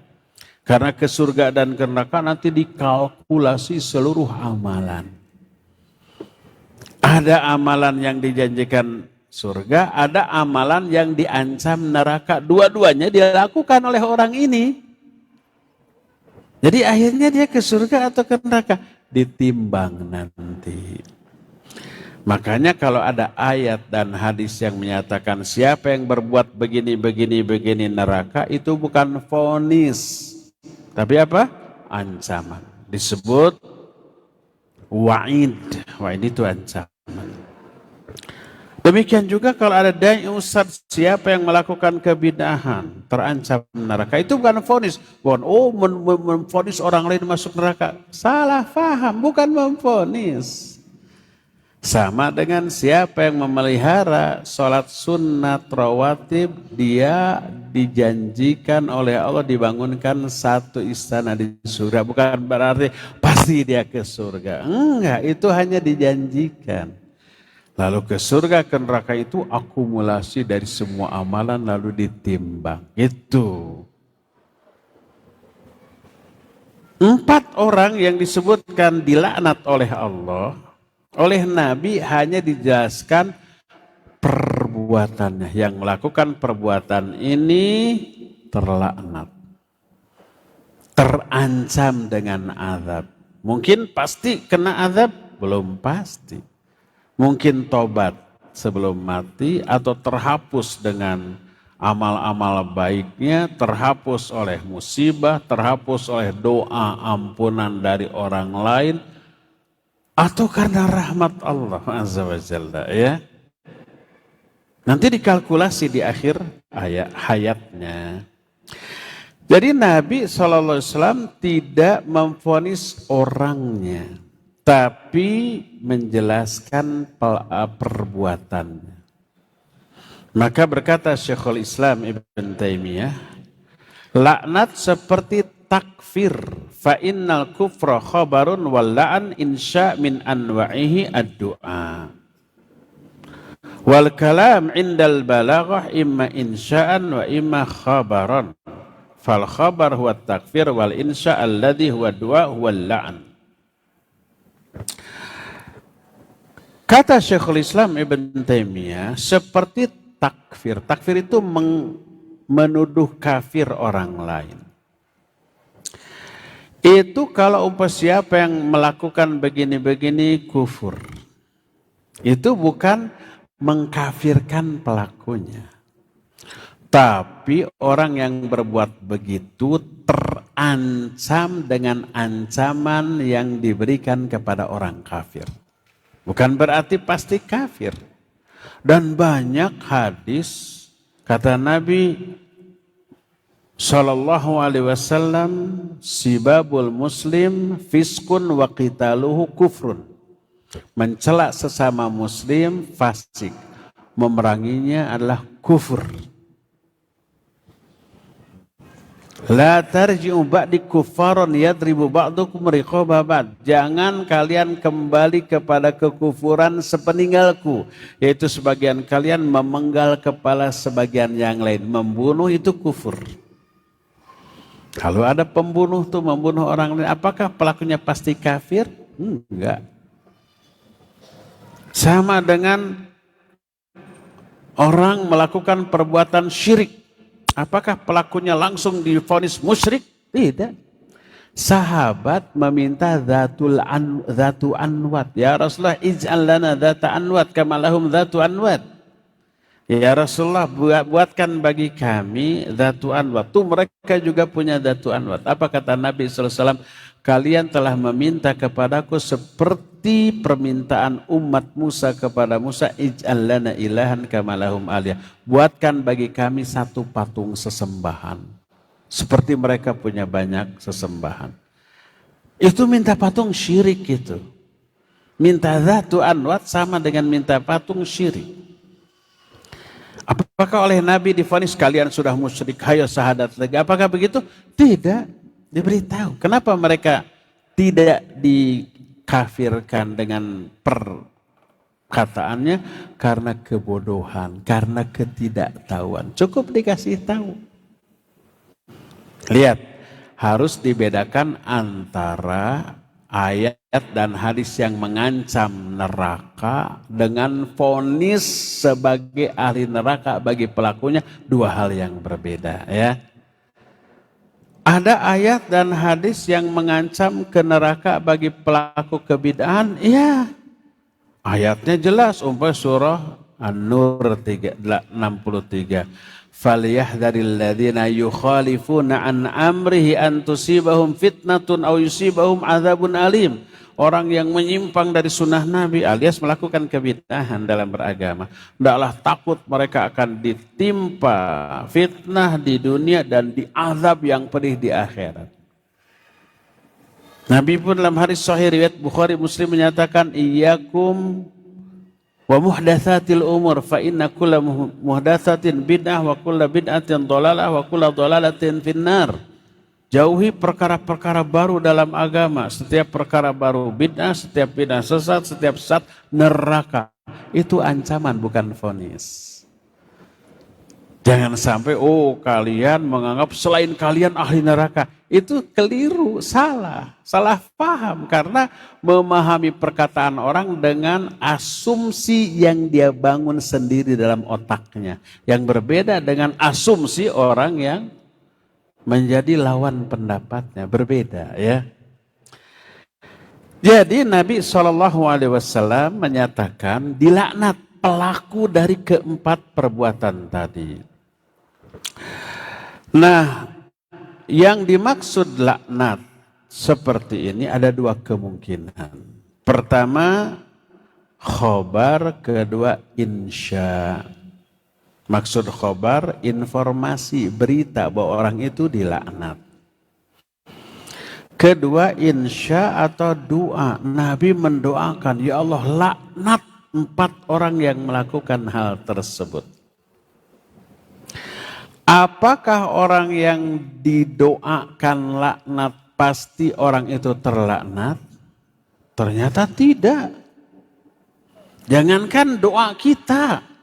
Karena ke surga dan ke neraka nanti dikalkulasi seluruh amalan. Ada amalan yang dijanjikan surga, ada amalan yang diancam neraka. Dua-duanya dilakukan oleh orang ini. Jadi akhirnya dia ke surga atau ke neraka? Ditimbang nanti. Makanya kalau ada ayat dan hadis yang menyatakan siapa yang berbuat begini neraka, itu bukan vonis. Tapi apa? Ancaman. Disebut wa'id. Wa'id itu ancaman. Demikian juga kalau ada dai ustaz, siapa yang melakukan kebidahan terancam neraka, itu bukan vonis. Bukan memvonis orang lain masuk neraka. Salah faham, bukan memvonis. Sama dengan siapa yang memelihara sholat sunat rawatib, dia dijanjikan oleh Allah dibangunkan satu istana di surga. Bukan berarti pasti dia ke surga. Enggak, itu hanya dijanjikan. Lalu ke surga, ke neraka itu akumulasi dari semua amalan lalu ditimbang. Itu. 4 orang yang disebutkan dilaknat oleh Allah, oleh Nabi hanya dijelaskan perbuatannya. Yang melakukan perbuatan ini terlaknat. Terancam dengan azab. Mungkin pasti kena azab? Belum pasti. Mungkin tobat sebelum mati atau terhapus dengan amal-amal baiknya, terhapus oleh musibah, terhapus oleh doa ampunan dari orang lain, atau karena rahmat Allah Azza wa Jalla, ya. Nanti dikalkulasi di akhir hayatnya. Jadi Nabi SAW tidak memvonis orangnya, tapi menjelaskan perbuatannya. Maka berkata Syekhul Islam Ibn Taimiyah, laknat seperti takfir, fa innal kufra khabarun wal la'an insya min anwa'ihi ad-du'a. Wal kalam indal balaghah imma insya'an wa imma khabaran. Fal khabar huwa takfir wal insya' alladhi huwa du'a huwa la'an. Kata Syekhul Islam Ibn Taimiyah, seperti takfir. Takfir itu menuduh kafir orang lain. Itu kalau siapa yang melakukan begini-begini kufur. Itu bukan mengkafirkan pelakunya. Tapi orang yang berbuat begitu terancam dengan ancaman yang diberikan kepada orang kafir. Bukan berarti pasti kafir. Dan banyak hadis kata Nabi Sallallahu alaihi wasallam, sibabul muslim fiskun wa qitaluhu kufrun. Mencela sesama muslim fasik, memeranginya adalah kufur. La tarji'u ba'di kuffaron yadribu ba'dukum riqaba ba'd. Jangan kalian kembali kepada kekufuran sepeninggalku, yaitu sebagian kalian memenggal kepala sebagian yang lain. Membunuh itu kufur. Kalau ada pembunuh tuh membunuh orang lain, apakah pelakunya pasti kafir? Enggak. Sama dengan orang melakukan perbuatan syirik. Apakah pelakunya langsung divonis musyrik? Tidak. Sahabat meminta dzatu anwat. Ya Rasulullah, ij'al lana dzata anwat kama lahum dzatu anwat. Ya Rasulullah, buatkan bagi kami dzatu anwat. Tuh mereka juga punya dzatu anwat. Apa kata Nabi SAW? Kalian telah meminta kepadaku seperti permintaan umat Musa kepada Musa, ij'al lana ilahan kama lahum aliyah. Buatkan bagi kami satu patung sesembahan. Seperti mereka punya banyak sesembahan. Itu minta patung syirik itu. Minta dzatu anwat sama dengan minta patung syirik. Apakah oleh Nabi divonis kalian sudah musyrik, hayo syahadat lagi? Apakah begitu? Tidak. Diberitahu. Kenapa mereka tidak dikafirkan dengan perkataannya? Karena kebodohan, karena ketidaktahuan. Cukup dikasih tahu. Lihat, harus dibedakan antara ayat dan hadis yang mengancam neraka dengan vonis sebagai ahli neraka bagi pelakunya, dua hal yang berbeda, ya. Ada ayat dan hadis yang mengancam ke neraka bagi pelaku kebid'ahan? Iya. Ayatnya jelas, umpama surah An-Nur 63. Falyahdharil ladzina yukhalifuna an amrihi an tusibahum fitnatun aw yusibahum adzabun alim. Orang yang menyimpang dari sunnah Nabi alias melakukan kebid'ahan dalam beragama, hendaklah takut mereka akan ditimpa fitnah di dunia dan diazab yang pedih di akhirat. Nabi pun dalam hadis sahih riwayat Bukhari Muslim menyatakan, iyyakum wa muhdatsatil umur fa inna kulla muhdatsatin bid'ah wa kulla bid'atin dhalalah wa kulla dhalalatin finnar. Jauhi perkara-perkara baru dalam agama. Setiap perkara baru bid'ah, setiap bid'ah sesat, setiap sesat neraka. Itu ancaman bukan vonis. Jangan sampai kalian menganggap selain kalian ahli neraka. Itu keliru, salah paham, karena memahami perkataan orang dengan asumsi yang dia bangun sendiri dalam otaknya, yang berbeda dengan asumsi orang yang menjadi lawan pendapatnya, berbeda ya. Jadi Nabi SAW menyatakan dilaknat pelaku dari keempat perbuatan tadi. Nah, yang dimaksud laknat seperti ini ada dua kemungkinan. Pertama, khobar, kedua insya. Maksud khobar, informasi, berita bahwa orang itu dilaknat. Kedua, insya atau doa. Nabi mendoakan, ya Allah laknat 4 orang yang melakukan hal tersebut. Apakah orang yang didoakan laknat pasti orang itu terlaknat? Ternyata tidak. Jangankan doa kita.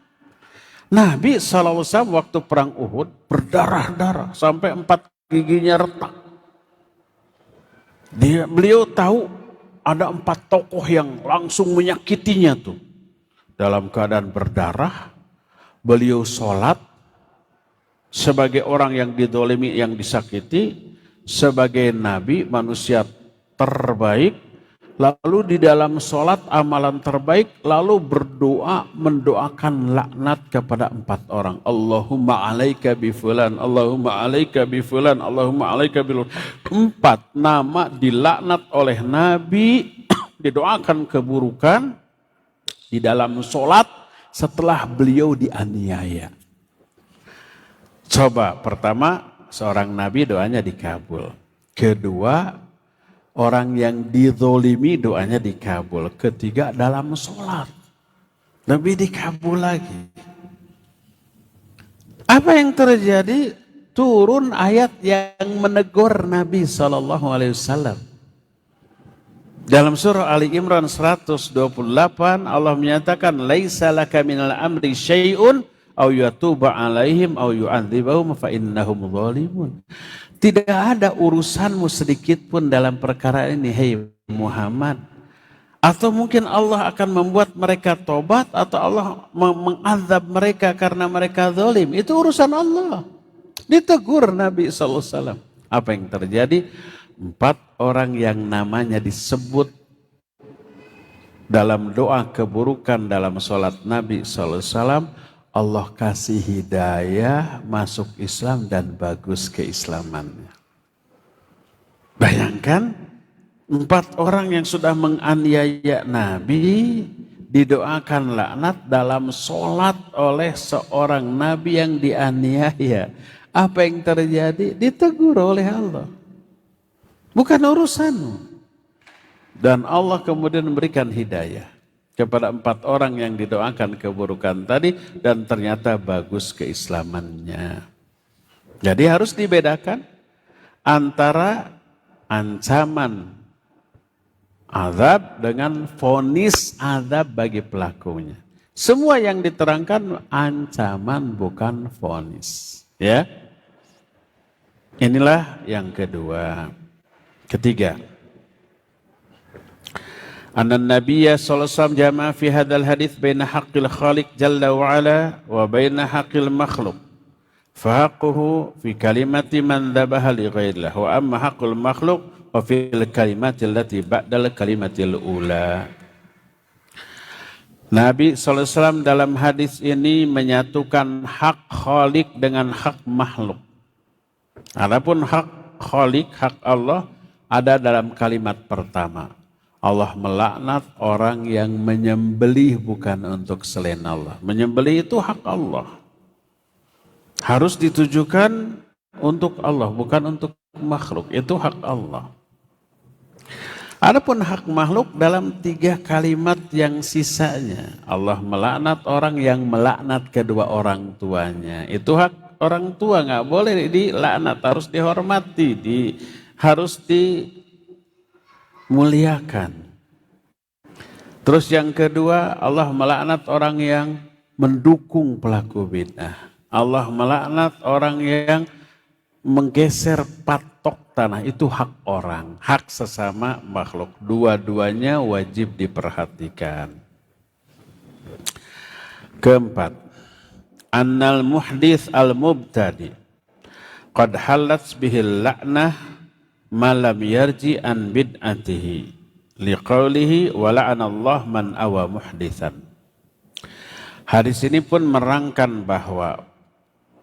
Nabi SAW waktu perang Uhud berdarah-darah sampai 4 giginya retak. Beliau tahu ada 4 tokoh yang langsung menyakitinya tuh. Dalam keadaan berdarah, beliau sholat sebagai orang yang didolimi, yang disakiti, sebagai nabi, manusia terbaik, lalu di dalam sholat amalan terbaik, lalu berdoa mendoakan laknat kepada 4 orang. Allahumma alaika bifulan, Allahumma alaika bifulan, Allahumma alaika bifulan. 4 nama dilaknat oleh Nabi, didoakan keburukan di dalam sholat setelah beliau dianiaya. Coba, pertama seorang nabi doanya dikabul. Kedua, orang yang dizolimi doanya dikabul. Ketiga, dalam sholat Nabi dikabul lagi. Apa yang terjadi? Turun ayat yang menegur Nabi SAW. Dalam surah Ali Imran 128 Allah menyatakan, laisa laka minal amri syai'un aw yatuba alaihim aw yu'adzibahum fa innahum zalimun. Tidak ada urusanmu sedikit pun dalam perkara ini, hai Muhammad. Atau mungkin Allah akan membuat mereka tobat, atau Allah mengazab mereka karena mereka zalim. Itu urusan Allah. Ditegur Nabi SAW. Apa yang terjadi? 4 orang yang namanya disebut dalam doa keburukan dalam sholat Nabi SAW, Allah kasih hidayah, masuk Islam dan bagus keislamannya. Bayangkan 4 orang yang sudah menganiaya Nabi didoakan laknat dalam sholat oleh seorang Nabi yang dianiaya. Apa yang terjadi? Ditegur oleh Allah. Bukan urusanmu. Dan Allah kemudian memberikan hidayah kepada 4 orang yang didoakan keburukan tadi, dan ternyata bagus keislamannya. Jadi harus dibedakan antara ancaman azab dengan vonis azab bagi pelakunya. Semua yang diterangkan ancaman bukan vonis. Ya. Inilah yang kedua. Ketiga, anna Nabiyya sallallahu alaihi wasallam jama'a fi hadzal hadits baina haqqil khaliq jalla wa ala wa baina haqqil makhluk. Fahaquhu fi kalimati man dhabaha li ghairillah wa amma haqqul makhluk wa fil kalimati allati ba'dal kalimatil ula. Nabi SAW dalam hadis ini menyatukan hak khalik dengan hak makhluk. Adapun hak khalik, hak Allah ada dalam kalimat pertama. Allah melaknat orang yang menyembelih bukan untuk selain Allah. Menyembelih itu hak Allah. Harus ditujukan untuk Allah, bukan untuk makhluk. Itu hak Allah. Adapun hak makhluk dalam 3 kalimat yang sisanya. Allah melaknat orang yang melaknat kedua orang tuanya. Itu hak orang tua, nggak boleh dilaknat, harus dihormati, harus dimuliakan. Terus yang kedua, Allah melaknat orang yang mendukung pelaku bid'ah. Allah melaknat orang yang menggeser patok tanah, itu hak orang, hak sesama makhluk. Dua-duanya wajib diperhatikan. Keempat, annal muhdits al mubtadi qad halat bihil la'nah ma lam yarji an bid'atihi liqaulihi wa la'anallahu man awa muhditsan. Hadis ini pun merangkan bahwa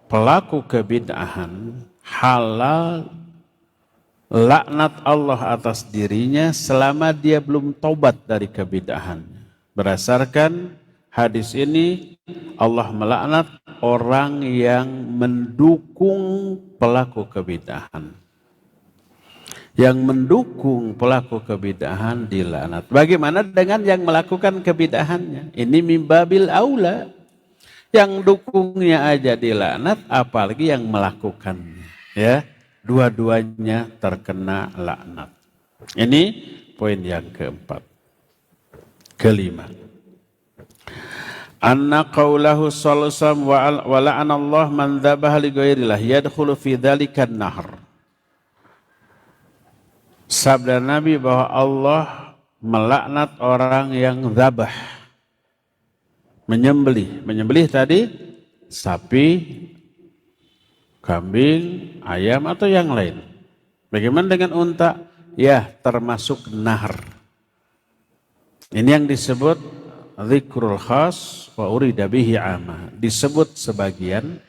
pelaku kebid'ahan halal laknat Allah atas dirinya selama dia belum taubat dari kebid'ahannya. Berdasarkan hadis ini, Allah melaknat orang yang mendukung pelaku kebid'ahan. Yang mendukung pelaku kebid'ahan dilaknat. Bagaimana dengan yang melakukan kebid'ahannya? Ini mimbabil aula. Yang dukungnya aja dilaknat, apalagi yang melakukannya. Ya, dua-duanya terkena laknat. Ini poin yang keempat. Kelima, anna qawlahu sallallahu alaihi wasallam wa la'anallahu man dhabaha li ghairillah yadkhulu fi dzalika an-nahr. Sabda Nabi bahwa Allah melaknat orang yang dzabah, menyembelih. Menyembelih tadi sapi, kambing, ayam atau yang lain. Bagaimana dengan unta? Ya, termasuk nahr. Ini yang disebut dzikrul khas wa urida bihi amma. Disebut sebagian,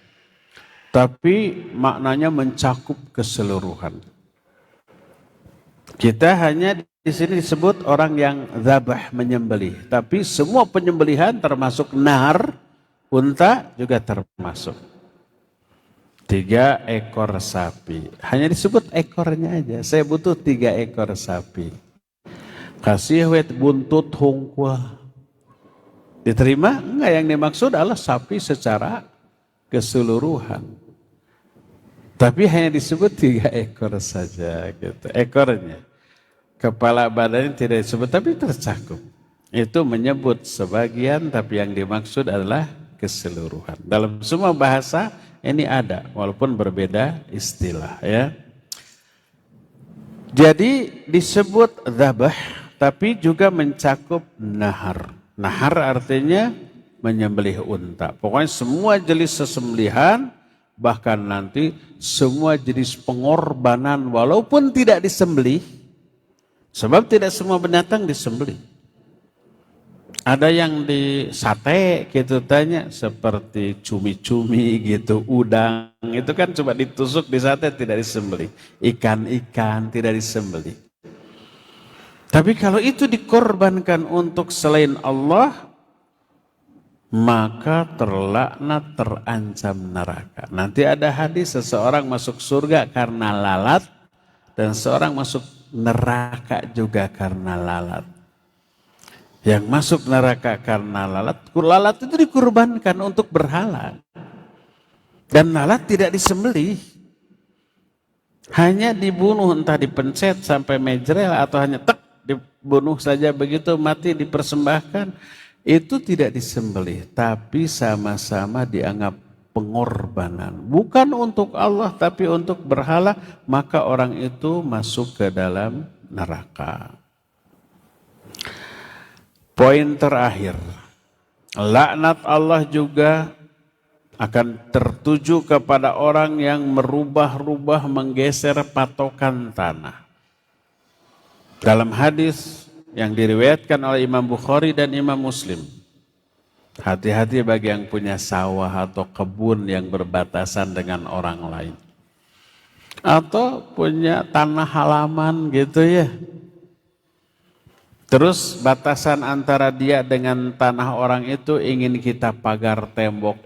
tapi maknanya mencakup keseluruhan. Kita hanya di sini disebut orang yang dzabah, menyembelih. Tapi semua penyembelihan termasuk nahr, unta juga termasuk. 3 ekor sapi. Hanya disebut ekornya aja. Saya butuh 3 ekor sapi. Kasih wet buntut hungkwa. Diterima? Enggak, yang dimaksud adalah sapi secara keseluruhan. Tapi hanya disebut 3 ekor saja gitu. Ekornya. Kepala badannya tidak disebut, tapi tercakup. Itu menyebut sebagian, tapi yang dimaksud adalah keseluruhan. Dalam semua bahasa ini ada, walaupun berbeda istilah ya. Jadi disebut dzabah, tapi juga mencakup nahar. Nahar artinya menyembelih unta. Pokoknya semua jenis sesembelihan, bahkan nanti semua jenis pengorbanan walaupun tidak disembelih. Sebab tidak semua binatang disembelih. Ada yang di sate gitu tanya, seperti cumi-cumi gitu, udang. Itu kan cuma ditusuk di sate, tidak disembelih. Ikan-ikan tidak disembelih. Tapi kalau itu dikorbankan untuk selain Allah, maka terlaknat, terancam neraka. Nanti ada hadis seseorang masuk surga karena lalat, dan seorang masuk neraka juga karena lalat. Yang masuk neraka karena lalat itu dikurbankan untuk berhala. Dan lalat tidak disembelih. Hanya dibunuh, entah dipencet sampai mejrel atau hanya dibunuh saja begitu mati, dipersembahkan. Itu tidak disembelih, tapi sama-sama dianggap pengorbanan. Bukan untuk Allah, tapi untuk berhala, maka orang itu masuk ke dalam neraka. Poin terakhir, laknat Allah juga akan tertuju kepada orang yang merubah-rubah, menggeser patokan tanah. Dalam hadis yang diriwayatkan oleh Imam Bukhari dan Imam Muslim, hati-hati bagi yang punya sawah atau kebun yang berbatasan dengan orang lain. Atau punya tanah halaman gitu ya. Terus batasan antara dia dengan tanah orang itu ingin kita pagar tembok.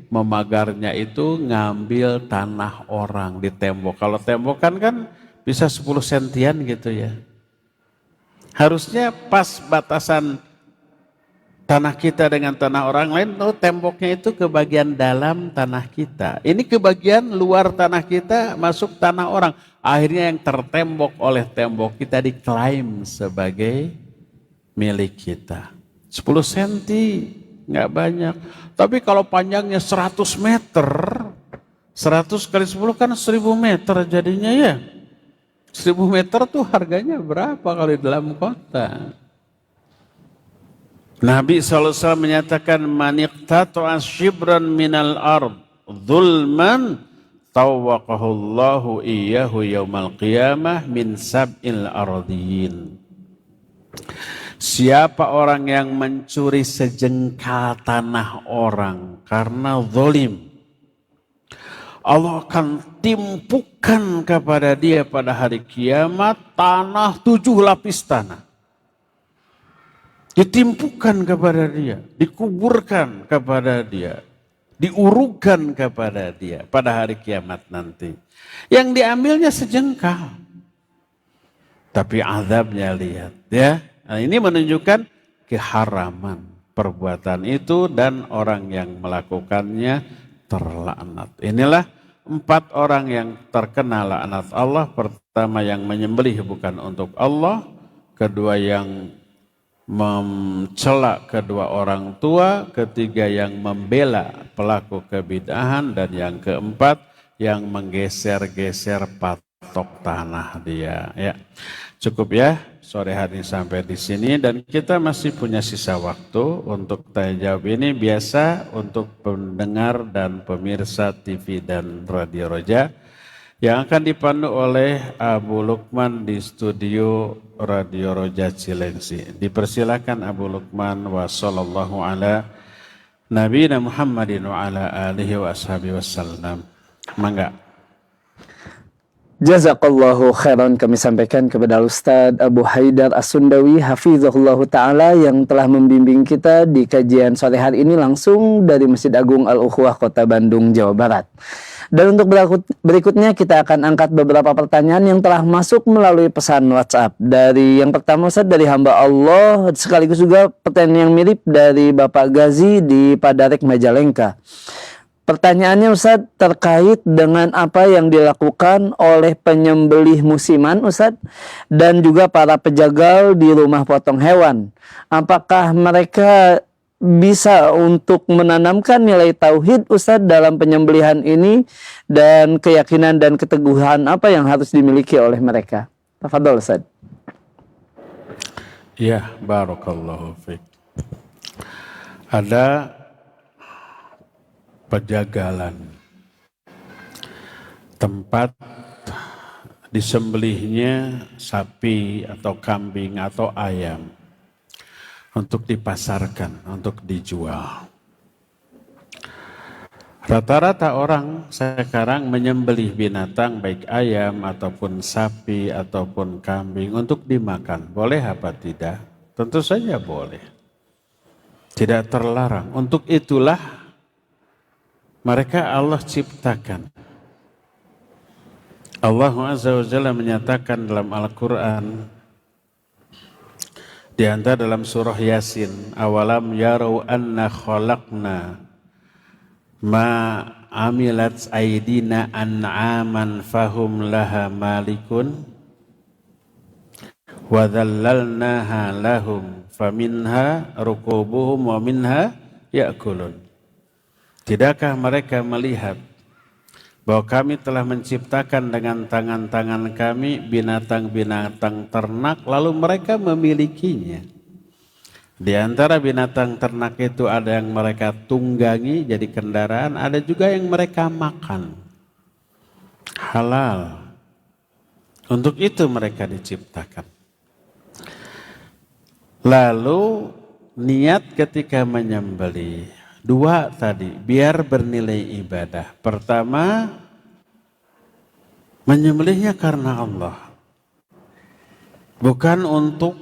Memagarnya itu ngambil tanah orang di tembok. Kalau tembok kan bisa 10 sentian gitu ya. Harusnya pas batasan tanah kita dengan tanah orang lain, temboknya itu ke bagian dalam tanah kita. Ini ke bagian luar tanah kita, masuk tanah orang. Akhirnya yang tertembok oleh tembok kita diklaim sebagai milik kita. 10 senti, nggak banyak. Tapi kalau panjangnya 100 meter, 100 kali 10 kan 1000 meter jadinya ya. 1000 meter tuh harganya berapa kalau di dalam kota? Nabi SAW menyatakan, man iqtata'a shibran minal ard zulman tawwaqahullahu iyyahu yaumal qiyamah min sab'il ardhiyin. Siapa orang yang mencuri sejengkal tanah orang karena zalim, Allah akan timpukan kepada dia pada hari kiamat tanah 7 lapis tanah. Ditimpukan kepada dia, dikuburkan kepada dia, diurukan kepada dia pada hari kiamat nanti. Yang diambilnya sejengkal. Tapi azabnya lihat ya. Nah, ini menunjukkan keharaman perbuatan itu dan orang yang melakukannya terlaknat. Inilah 4 orang yang terkena laknat Allah. Pertama, yang menyembelih bukan untuk Allah. Kedua, yang mencela kedua orang tua. Ketiga, yang membela pelaku kebid'ahan. Dan yang keempat, yang menggeser-geser patok tanah dia. Ya, cukup ya sore hari sampai di sini, dan kita masih punya sisa waktu untuk tanya jawab ini. Biasa untuk pendengar dan pemirsa TV dan Radio Roja yang akan dipandu oleh Abu Lukman di studio Radio Roja Cilengsi. Dipersilakan Abu Lukman. Wa sallallahu ala nabiyina Muhammadin wa ala alihi wa ashabihi wasallam. Mangga. Jazakallahu khairan kami sampaikan kepada Ustadz Abu Haidar As-Sundawi hafizahullah ta'ala yang telah membimbing kita di kajian sore hari ini langsung dari Masjid Agung Al-Ukhuwah Kota Bandung, Jawa Barat. Dan untuk berikutnya kita akan angkat beberapa pertanyaan yang telah masuk melalui pesan WhatsApp. Dari yang pertama Ustadz dari hamba Allah, sekaligus juga pertanyaan yang mirip dari Bapak Gazi di Padarek Majalengka. Pertanyaannya Ustadz terkait dengan apa yang dilakukan oleh penyembelih musiman Ustadz dan juga para pejagal di rumah potong hewan. Apakah mereka bisa untuk menanamkan nilai tauhid Ustadz dalam penyembelihan ini, dan keyakinan dan keteguhan apa yang harus dimiliki oleh mereka? Tafadhol Ustadz. Ya, barakallahu fiik. Ada pejagalan, tempat disembelihnya sapi atau kambing atau ayam untuk dipasarkan, untuk dijual. Rata-rata orang sekarang menyembelih binatang baik ayam ataupun sapi ataupun kambing untuk dimakan. Boleh apa tidak? Tentu saja boleh. Tidak terlarang. Untuk itulah mereka Allah ciptakan. Allah Azza wa Jalla menyatakan dalam Al-Quran, di antara dalam surah Yasin, awalam yarau anna khalaqna ma amilat aidina an'aman fahum laha malikun wa dhallalnaha lahum faminha rukubuhum wa minha ya'kulun. Tidakkah mereka melihat bahwa kami telah menciptakan dengan tangan-tangan kami binatang-binatang ternak, lalu mereka memilikinya. Di antara binatang ternak itu ada yang mereka tunggangi jadi kendaraan, ada juga yang mereka makan. Halal. Untuk itu mereka diciptakan. Lalu niat ketika menyembelih, dua tadi, biar bernilai ibadah. Pertama, menyembelihnya karena Allah. Bukan untuk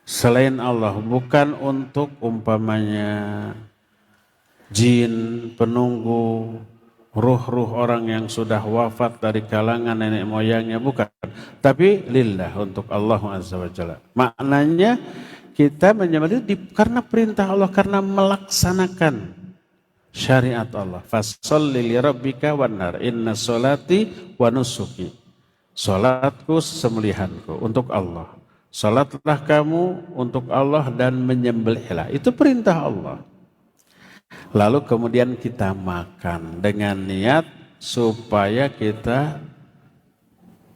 selain Allah, bukan untuk umpamanya jin, penunggu, ruh-ruh orang yang sudah wafat dari kalangan nenek moyangnya, bukan. Tapi lillah, untuk Allah Azza wa Jalla. Maknanya kita menyembelih karena perintah Allah, karena melaksanakan syariat Allah. Fasholli li rabbika wanhar, inna sholati wa nusuki. Salatku sembelihanku untuk Allah. Salatlah kamu untuk Allah dan menyembelihlah. Itu perintah Allah. Lalu kemudian kita makan dengan niat supaya kita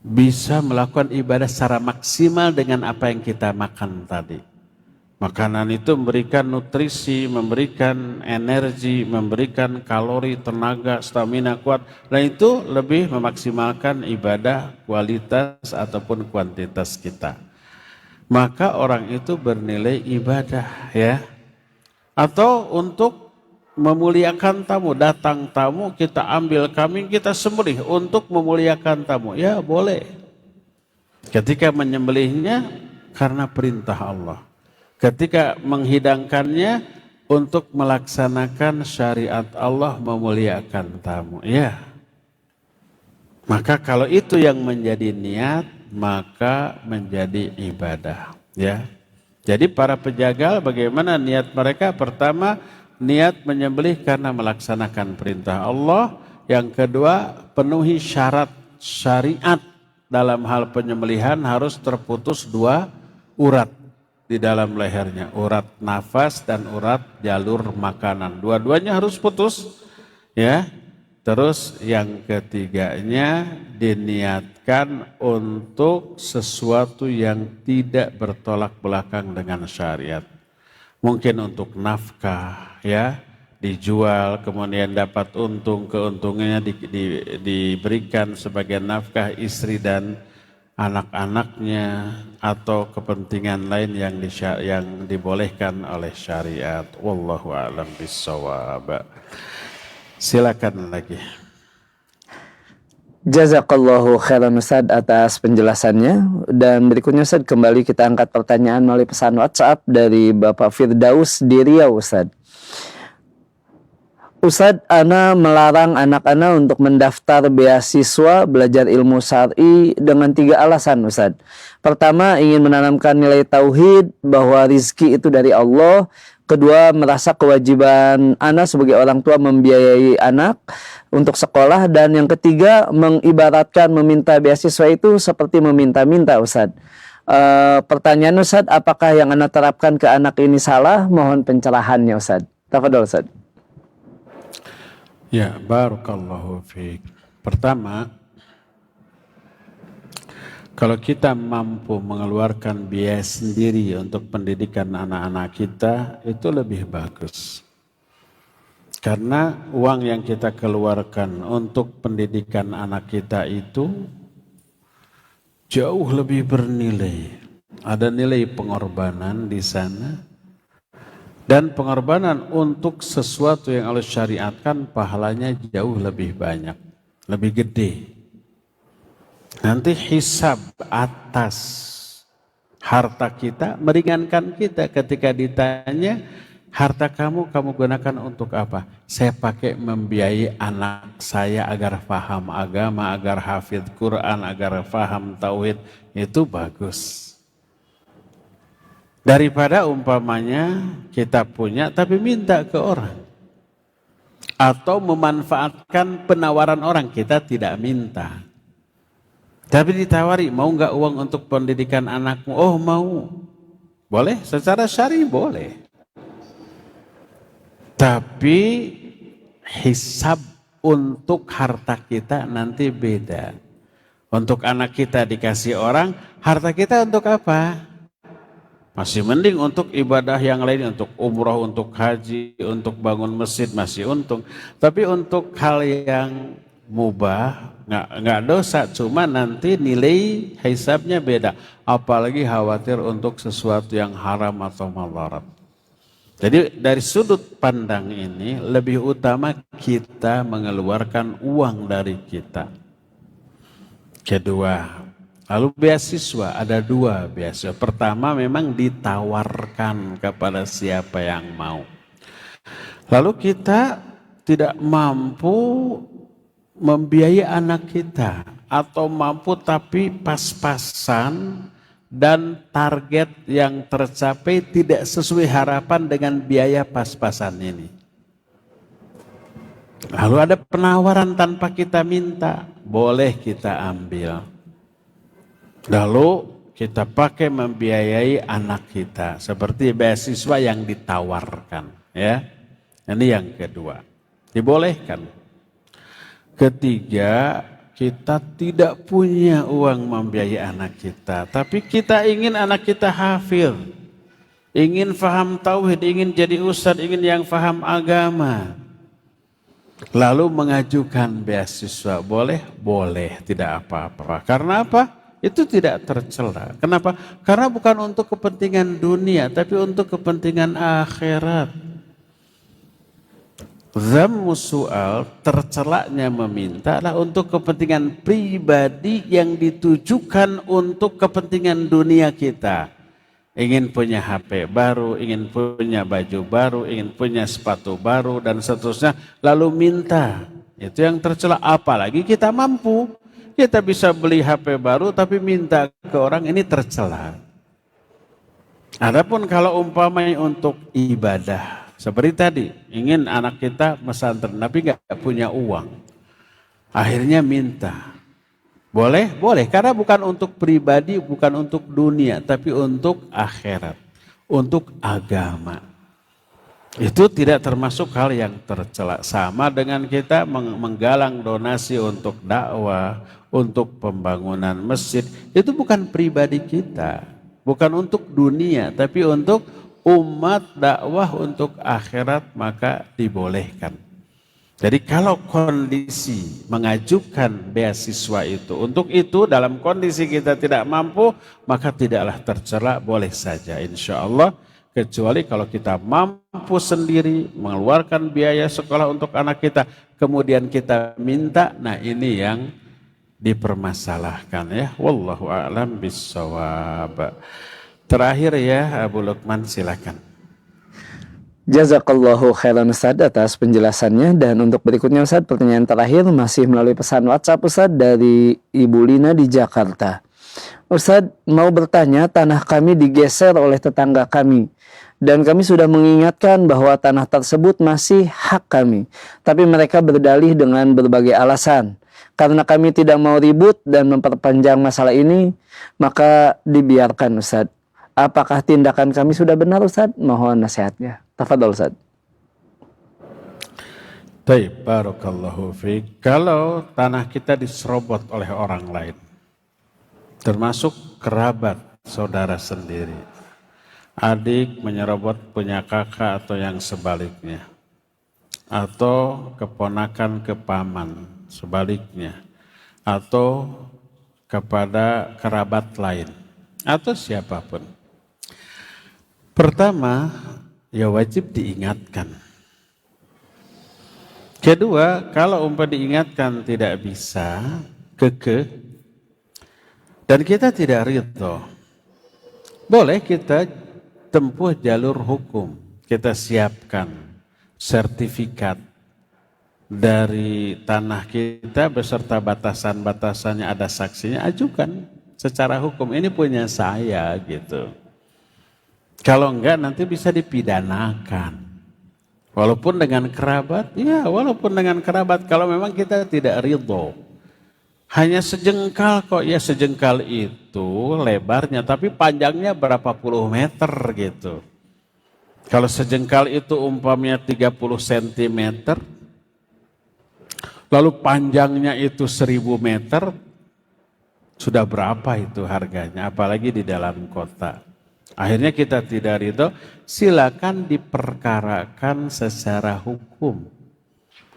bisa melakukan ibadah secara maksimal dengan apa yang kita makan tadi. Makanan itu memberikan nutrisi, memberikan energi, memberikan kalori, tenaga, stamina kuat. Dan itu lebih memaksimalkan ibadah kualitas ataupun kuantitas kita. Maka orang itu bernilai ibadah, ya. Atau untuk memuliakan tamu, datang tamu, kita ambil kambing, kita sembelih untuk memuliakan tamu. Ya boleh. Ketika menyembelihnya karena perintah Allah. Ketika menghidangkannya untuk melaksanakan syariat Allah, memuliakan tamu. Ya. Maka kalau itu yang menjadi niat, maka menjadi ibadah. Ya. Jadi para penjagal bagaimana niat mereka? Pertama, niat menyembelih karena melaksanakan perintah Allah. Yang kedua, penuhi syarat syariat. Dalam hal penyembelihan harus terputus dua urat di dalam lehernya, urat nafas dan urat jalur makanan. Dua-duanya harus putus, ya. Terus yang ketiganya diniatkan untuk sesuatu yang tidak bertolak belakang dengan syariat. Mungkin untuk nafkah, ya, dijual kemudian dapat untung, keuntungannya diberikan sebagai nafkah istri dan anak-anaknya, atau kepentingan lain yang dibolehkan oleh syariat. Wallahu a'lam bishawab. Silakan lagi. Jazakallahu khairan Ustaz atas penjelasannya. Dan berikutnya Ustaz, kembali kita angkat pertanyaan melalui pesan WhatsApp dari Bapak Firdaus di Riau. Ustaz, ana melarang anak ana untuk mendaftar beasiswa belajar ilmu syar'i dengan 3 alasan Ustaz. Pertama, ingin menanamkan nilai tauhid bahwa rizki itu dari Allah. Kedua, merasa kewajiban anak sebagai orang tua membiayai anak untuk sekolah. Dan yang ketiga, mengibaratkan meminta beasiswa itu seperti meminta-minta Ustaz. Pertanyaan Ustaz, apakah yang anak terapkan ke anak ini salah? Mohon pencerahannya Ustaz. Tafadhol Ustaz. Ya, barakallahu fiik. Pertama, kalau kita mampu mengeluarkan biaya sendiri untuk pendidikan anak-anak kita, itu lebih bagus. Karena uang yang kita keluarkan untuk pendidikan anak kita itu jauh lebih bernilai. Ada nilai pengorbanan di sana. Dan pengorbanan untuk sesuatu yang Allah syariatkan pahalanya jauh lebih banyak, lebih gede. Nanti hisab atas harta kita meringankan kita ketika ditanya, harta kamu gunakan untuk apa? Saya pakai membiayai anak saya agar paham agama, agar hafidh Quran, agar paham tauhid. Itu bagus. Daripada umpamanya kita punya tapi minta ke orang. Atau memanfaatkan penawaran orang, kita tidak minta. Tapi ditawari, mau nggak uang untuk pendidikan anakmu? Oh mau. Boleh, secara syar'i boleh. Tapi hisab untuk harta kita nanti beda. Untuk anak kita dikasih orang, harta kita untuk apa? Masih mending untuk ibadah yang lain, untuk umroh, untuk haji, untuk bangun masjid masih untung. Tapi untuk hal yang mubah, nggak dosa, cuma nanti nilai hisabnya beda. Apalagi khawatir untuk sesuatu yang haram atau madarat. Jadi dari sudut pandang ini lebih utama kita mengeluarkan uang dari kita. Kedua, lalu beasiswa, ada dua beasiswa. Pertama memang ditawarkan kepada siapa yang mau. Lalu kita tidak mampu membiayai anak kita, atau mampu tapi pas-pasan dan target yang tercapai tidak sesuai harapan dengan biaya pas-pasan ini. Lalu ada penawaran tanpa kita minta, boleh kita ambil. Lalu kita pakai membiayai anak kita seperti beasiswa yang ditawarkan, ya. Ini yang kedua, dibolehkan. Ketiga, kita tidak punya uang membiayai anak kita, tapi kita ingin anak kita hafil, ingin faham tauhid, ingin jadi ustadz, ingin yang faham agama. Lalu mengajukan beasiswa, boleh? Boleh, tidak apa-apa. Karena apa? Itu tidak tercela. Kenapa? Karena bukan untuk kepentingan dunia, tapi untuk kepentingan akhirat. Zammu su'al, tercelaknya meminta adalah untuk kepentingan pribadi yang ditujukan untuk kepentingan dunia kita. Ingin punya HP baru, ingin punya baju baru, ingin punya sepatu baru, dan seterusnya. Lalu minta, itu yang tercela. Apalagi kita mampu, kita bisa beli HP baru tapi minta ke orang, ini tercela. Adapun kalau umpamanya untuk ibadah, seperti tadi, ingin anak kita pesantren tapi nggak punya uang, akhirnya minta. Boleh? Boleh, karena bukan untuk pribadi, bukan untuk dunia, tapi untuk akhirat, untuk agama. Itu tidak termasuk hal yang tercela. Sama dengan kita menggalang donasi untuk dakwah, untuk pembangunan masjid, itu bukan pribadi kita, bukan untuk dunia, tapi untuk umat, dakwah untuk akhirat, maka dibolehkan. Jadi kalau kondisi mengajukan beasiswa itu dalam kondisi kita tidak mampu, maka tidaklah tercela, boleh saja insya Allah. Kecuali kalau kita mampu sendiri mengeluarkan biaya sekolah untuk anak kita, kemudian kita minta, nah ini yang dipermasalahkan, ya. Wallahu a'lam bissawab. Terakhir ya Abu Lukman, silakan. Jazakallahu khairan Ustaz atas penjelasannya. Dan untuk berikutnya Ustaz, pertanyaan terakhir masih melalui pesan WhatsApp Ustaz dari Ibu Lina di Jakarta. Ustaz mau bertanya, tanah kami digeser oleh tetangga kami dan kami sudah mengingatkan bahwa tanah tersebut masih hak kami, tapi mereka berdalih dengan berbagai alasan. Karena kami tidak mau ribut dan memperpanjang masalah ini, maka dibiarkan Ustaz. Apakah tindakan kami sudah benar Ustaz? Mohon nasihatnya. Tafadhol Ustaz. Baik, barakallahu fiik. Kalau tanah kita diserobot oleh orang lain, termasuk kerabat saudara sendiri, adik menyerobot punya kakak atau yang sebaliknya, atau keponakan ke paman sebaliknya, atau kepada kerabat lain, atau siapapun. Pertama, ya wajib diingatkan. Kedua, kalau diingatkan tidak bisa, kekeh, dan kita tidak ridho, boleh kita tempuh jalur hukum. Kita siapkan sertifikat dari tanah kita beserta batasan-batasannya, ada saksinya, ajukan secara hukum, ini punya saya gitu. Kalau enggak nanti bisa dipidanakan. Walaupun dengan kerabat, ya walaupun dengan kerabat, kalau memang kita tidak ridho. Hanya sejengkal kok, ya sejengkal itu lebarnya, tapi panjangnya berapa puluh meter gitu. Kalau sejengkal itu umpamanya 30 cm, lalu panjangnya itu 1000 meter, sudah berapa itu harganya, apalagi di dalam kota. Akhirnya kita tidak ridho, silakan diperkarakan secara hukum.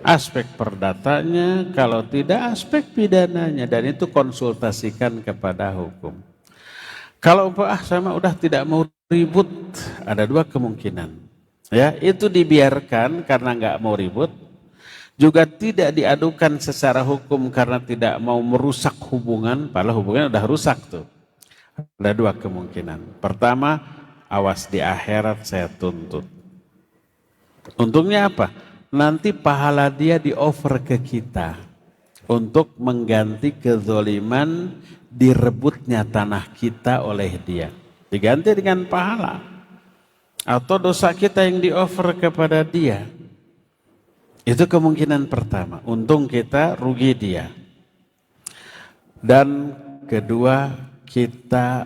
Aspek perdatanya, kalau tidak aspek pidananya, dan itu konsultasikan kepada hukum. Kalau sama udah tidak mau ribut, ada dua kemungkinan. Ya, itu dibiarkan karena nggak mau ribut, juga tidak diadukan secara hukum karena tidak mau merusak hubungan, padahal hubungan udah rusak tuh. Ada dua kemungkinan. Pertama, awas di akhirat saya tuntut. Untungnya apa? Nanti pahala dia di-offer ke kita untuk mengganti kezoliman direbutnya tanah kita oleh dia. Diganti dengan pahala. Atau dosa kita yang di-offer kepada dia. Itu kemungkinan pertama. Untung kita, rugi dia. Dan kedua, kita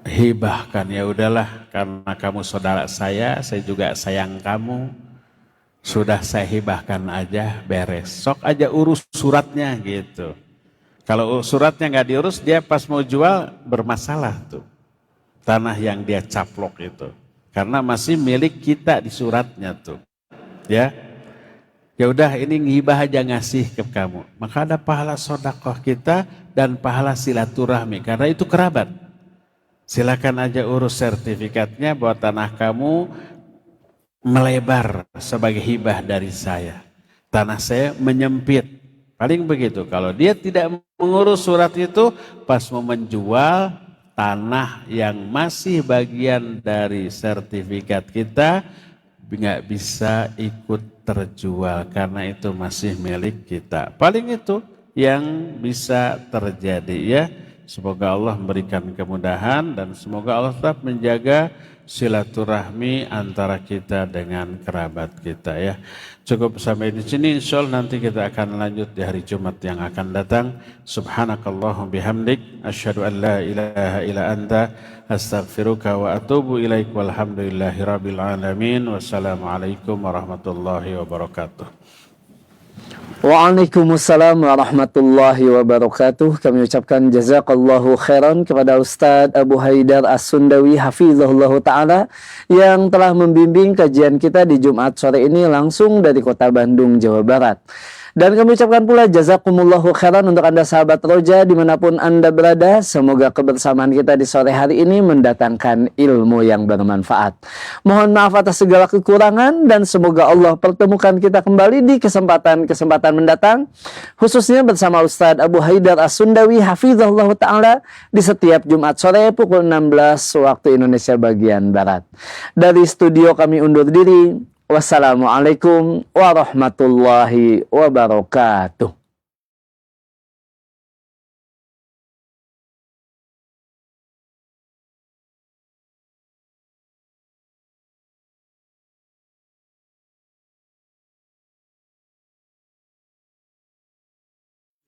hibahkan, ya udahlah karena kamu saudara saya juga sayang kamu, sudah saya hibahkan aja, beres. Sok aja urus suratnya gitu. Kalau suratnya nggak diurus, dia pas mau jual bermasalah tuh. Tanah yang dia caplok itu. Karena masih milik kita di suratnya tuh. Ya. Ya udah ini ngibah aja ngasih ke kamu. Maka ada pahala sedekah kita dan pahala silaturahmi karena itu kerabat. Silakan aja urus sertifikatnya bahwa tanah kamu melebar sebagai hibah dari saya. Tanah saya menyempit. Paling begitu. Kalau dia tidak mengurus surat itu, pas mau menjual tanah yang masih bagian dari sertifikat kita, nggak bisa ikut terjual karena itu masih milik kita. Paling itu yang bisa terjadi ya. Semoga Allah memberikan kemudahan dan semoga Allah tetap menjaga silaturahmi antara kita dengan kerabat kita ya. Cukup sampai di sini, insyaallah nanti kita akan lanjut di hari Jumat yang akan datang. Subhanakallahumma bihamdik asyhadu an la ilaha illa anta astaghfiruka wa atubu ilaik walhamdulillahi rabbil alamin. Wassalamualaikum warahmatullahi wabarakatuh. Waalaikumsalam warahmatullahi wabarakatuh. Kami ucapkan jazakallahu khairan kepada Ustadz Abu Haidar As-Sundawi hafizahullah ta'ala yang telah membimbing kajian kita di Jumat sore ini langsung dari kota Bandung, Jawa Barat. Dan kami ucapkan pula jazakumullahu khairan untuk Anda sahabat Roja dimanapun Anda berada. Semoga kebersamaan kita di sore hari ini mendatangkan ilmu yang bermanfaat. Mohon maaf atas segala kekurangan dan semoga Allah pertemukan kita kembali di kesempatan-kesempatan mendatang. Khususnya bersama Ustadz Abu Haidar As-Sundawi hafizahullah ta'ala di setiap Jumat sore pukul 16 waktu Indonesia bagian Barat. Dari studio kami undur diri. Wassalamualaikum warahmatullahi wabarakatuh.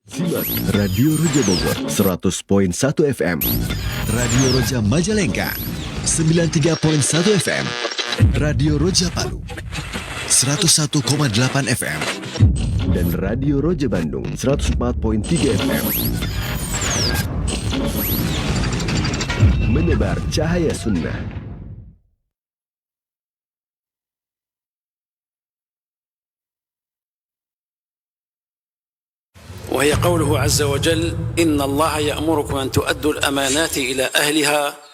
Simak Radio Roja Bogor 100.1 FM, Radio Roja Majalengka 93.1 FM, Radio Roja Palu 101,8 FM, dan Radio Roja Bandung 104.3 FM. Menebar cahaya sunnah. وهي قوله عز وجل إن الله يأمركم أن تؤدوا الأمانات إلى أهلها.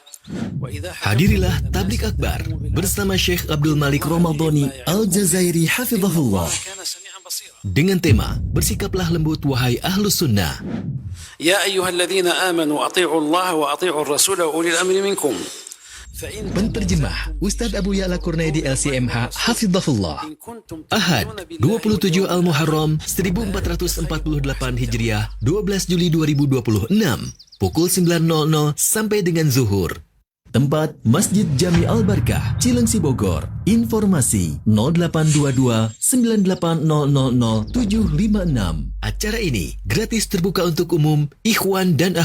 Hadirilah Tablik Akbar bersama Syekh Abdul Malik Ramadhani Al-Jazairi Hafizahullah dengan tema Bersikaplah lembut wahai Ahlus Sunnah. Ya ayyuhalladzina amanu ati'u Allah wa ati'u ar-rasul wa ulil amri minkum. Penterjemah Ustadz Abu Ya'la Kurnaidi LCMH Hafizahullah. Ahad 27 Al-Muharram 1448 Hijriah 12 Juli 2026 pukul 9.00 sampai dengan zuhur. Tempat Masjid Jami Al-Barkah, Cilengsi Bogor. Informasi 0822 98000756. Acara ini gratis terbuka untuk umum, ikhwan dan akhwat.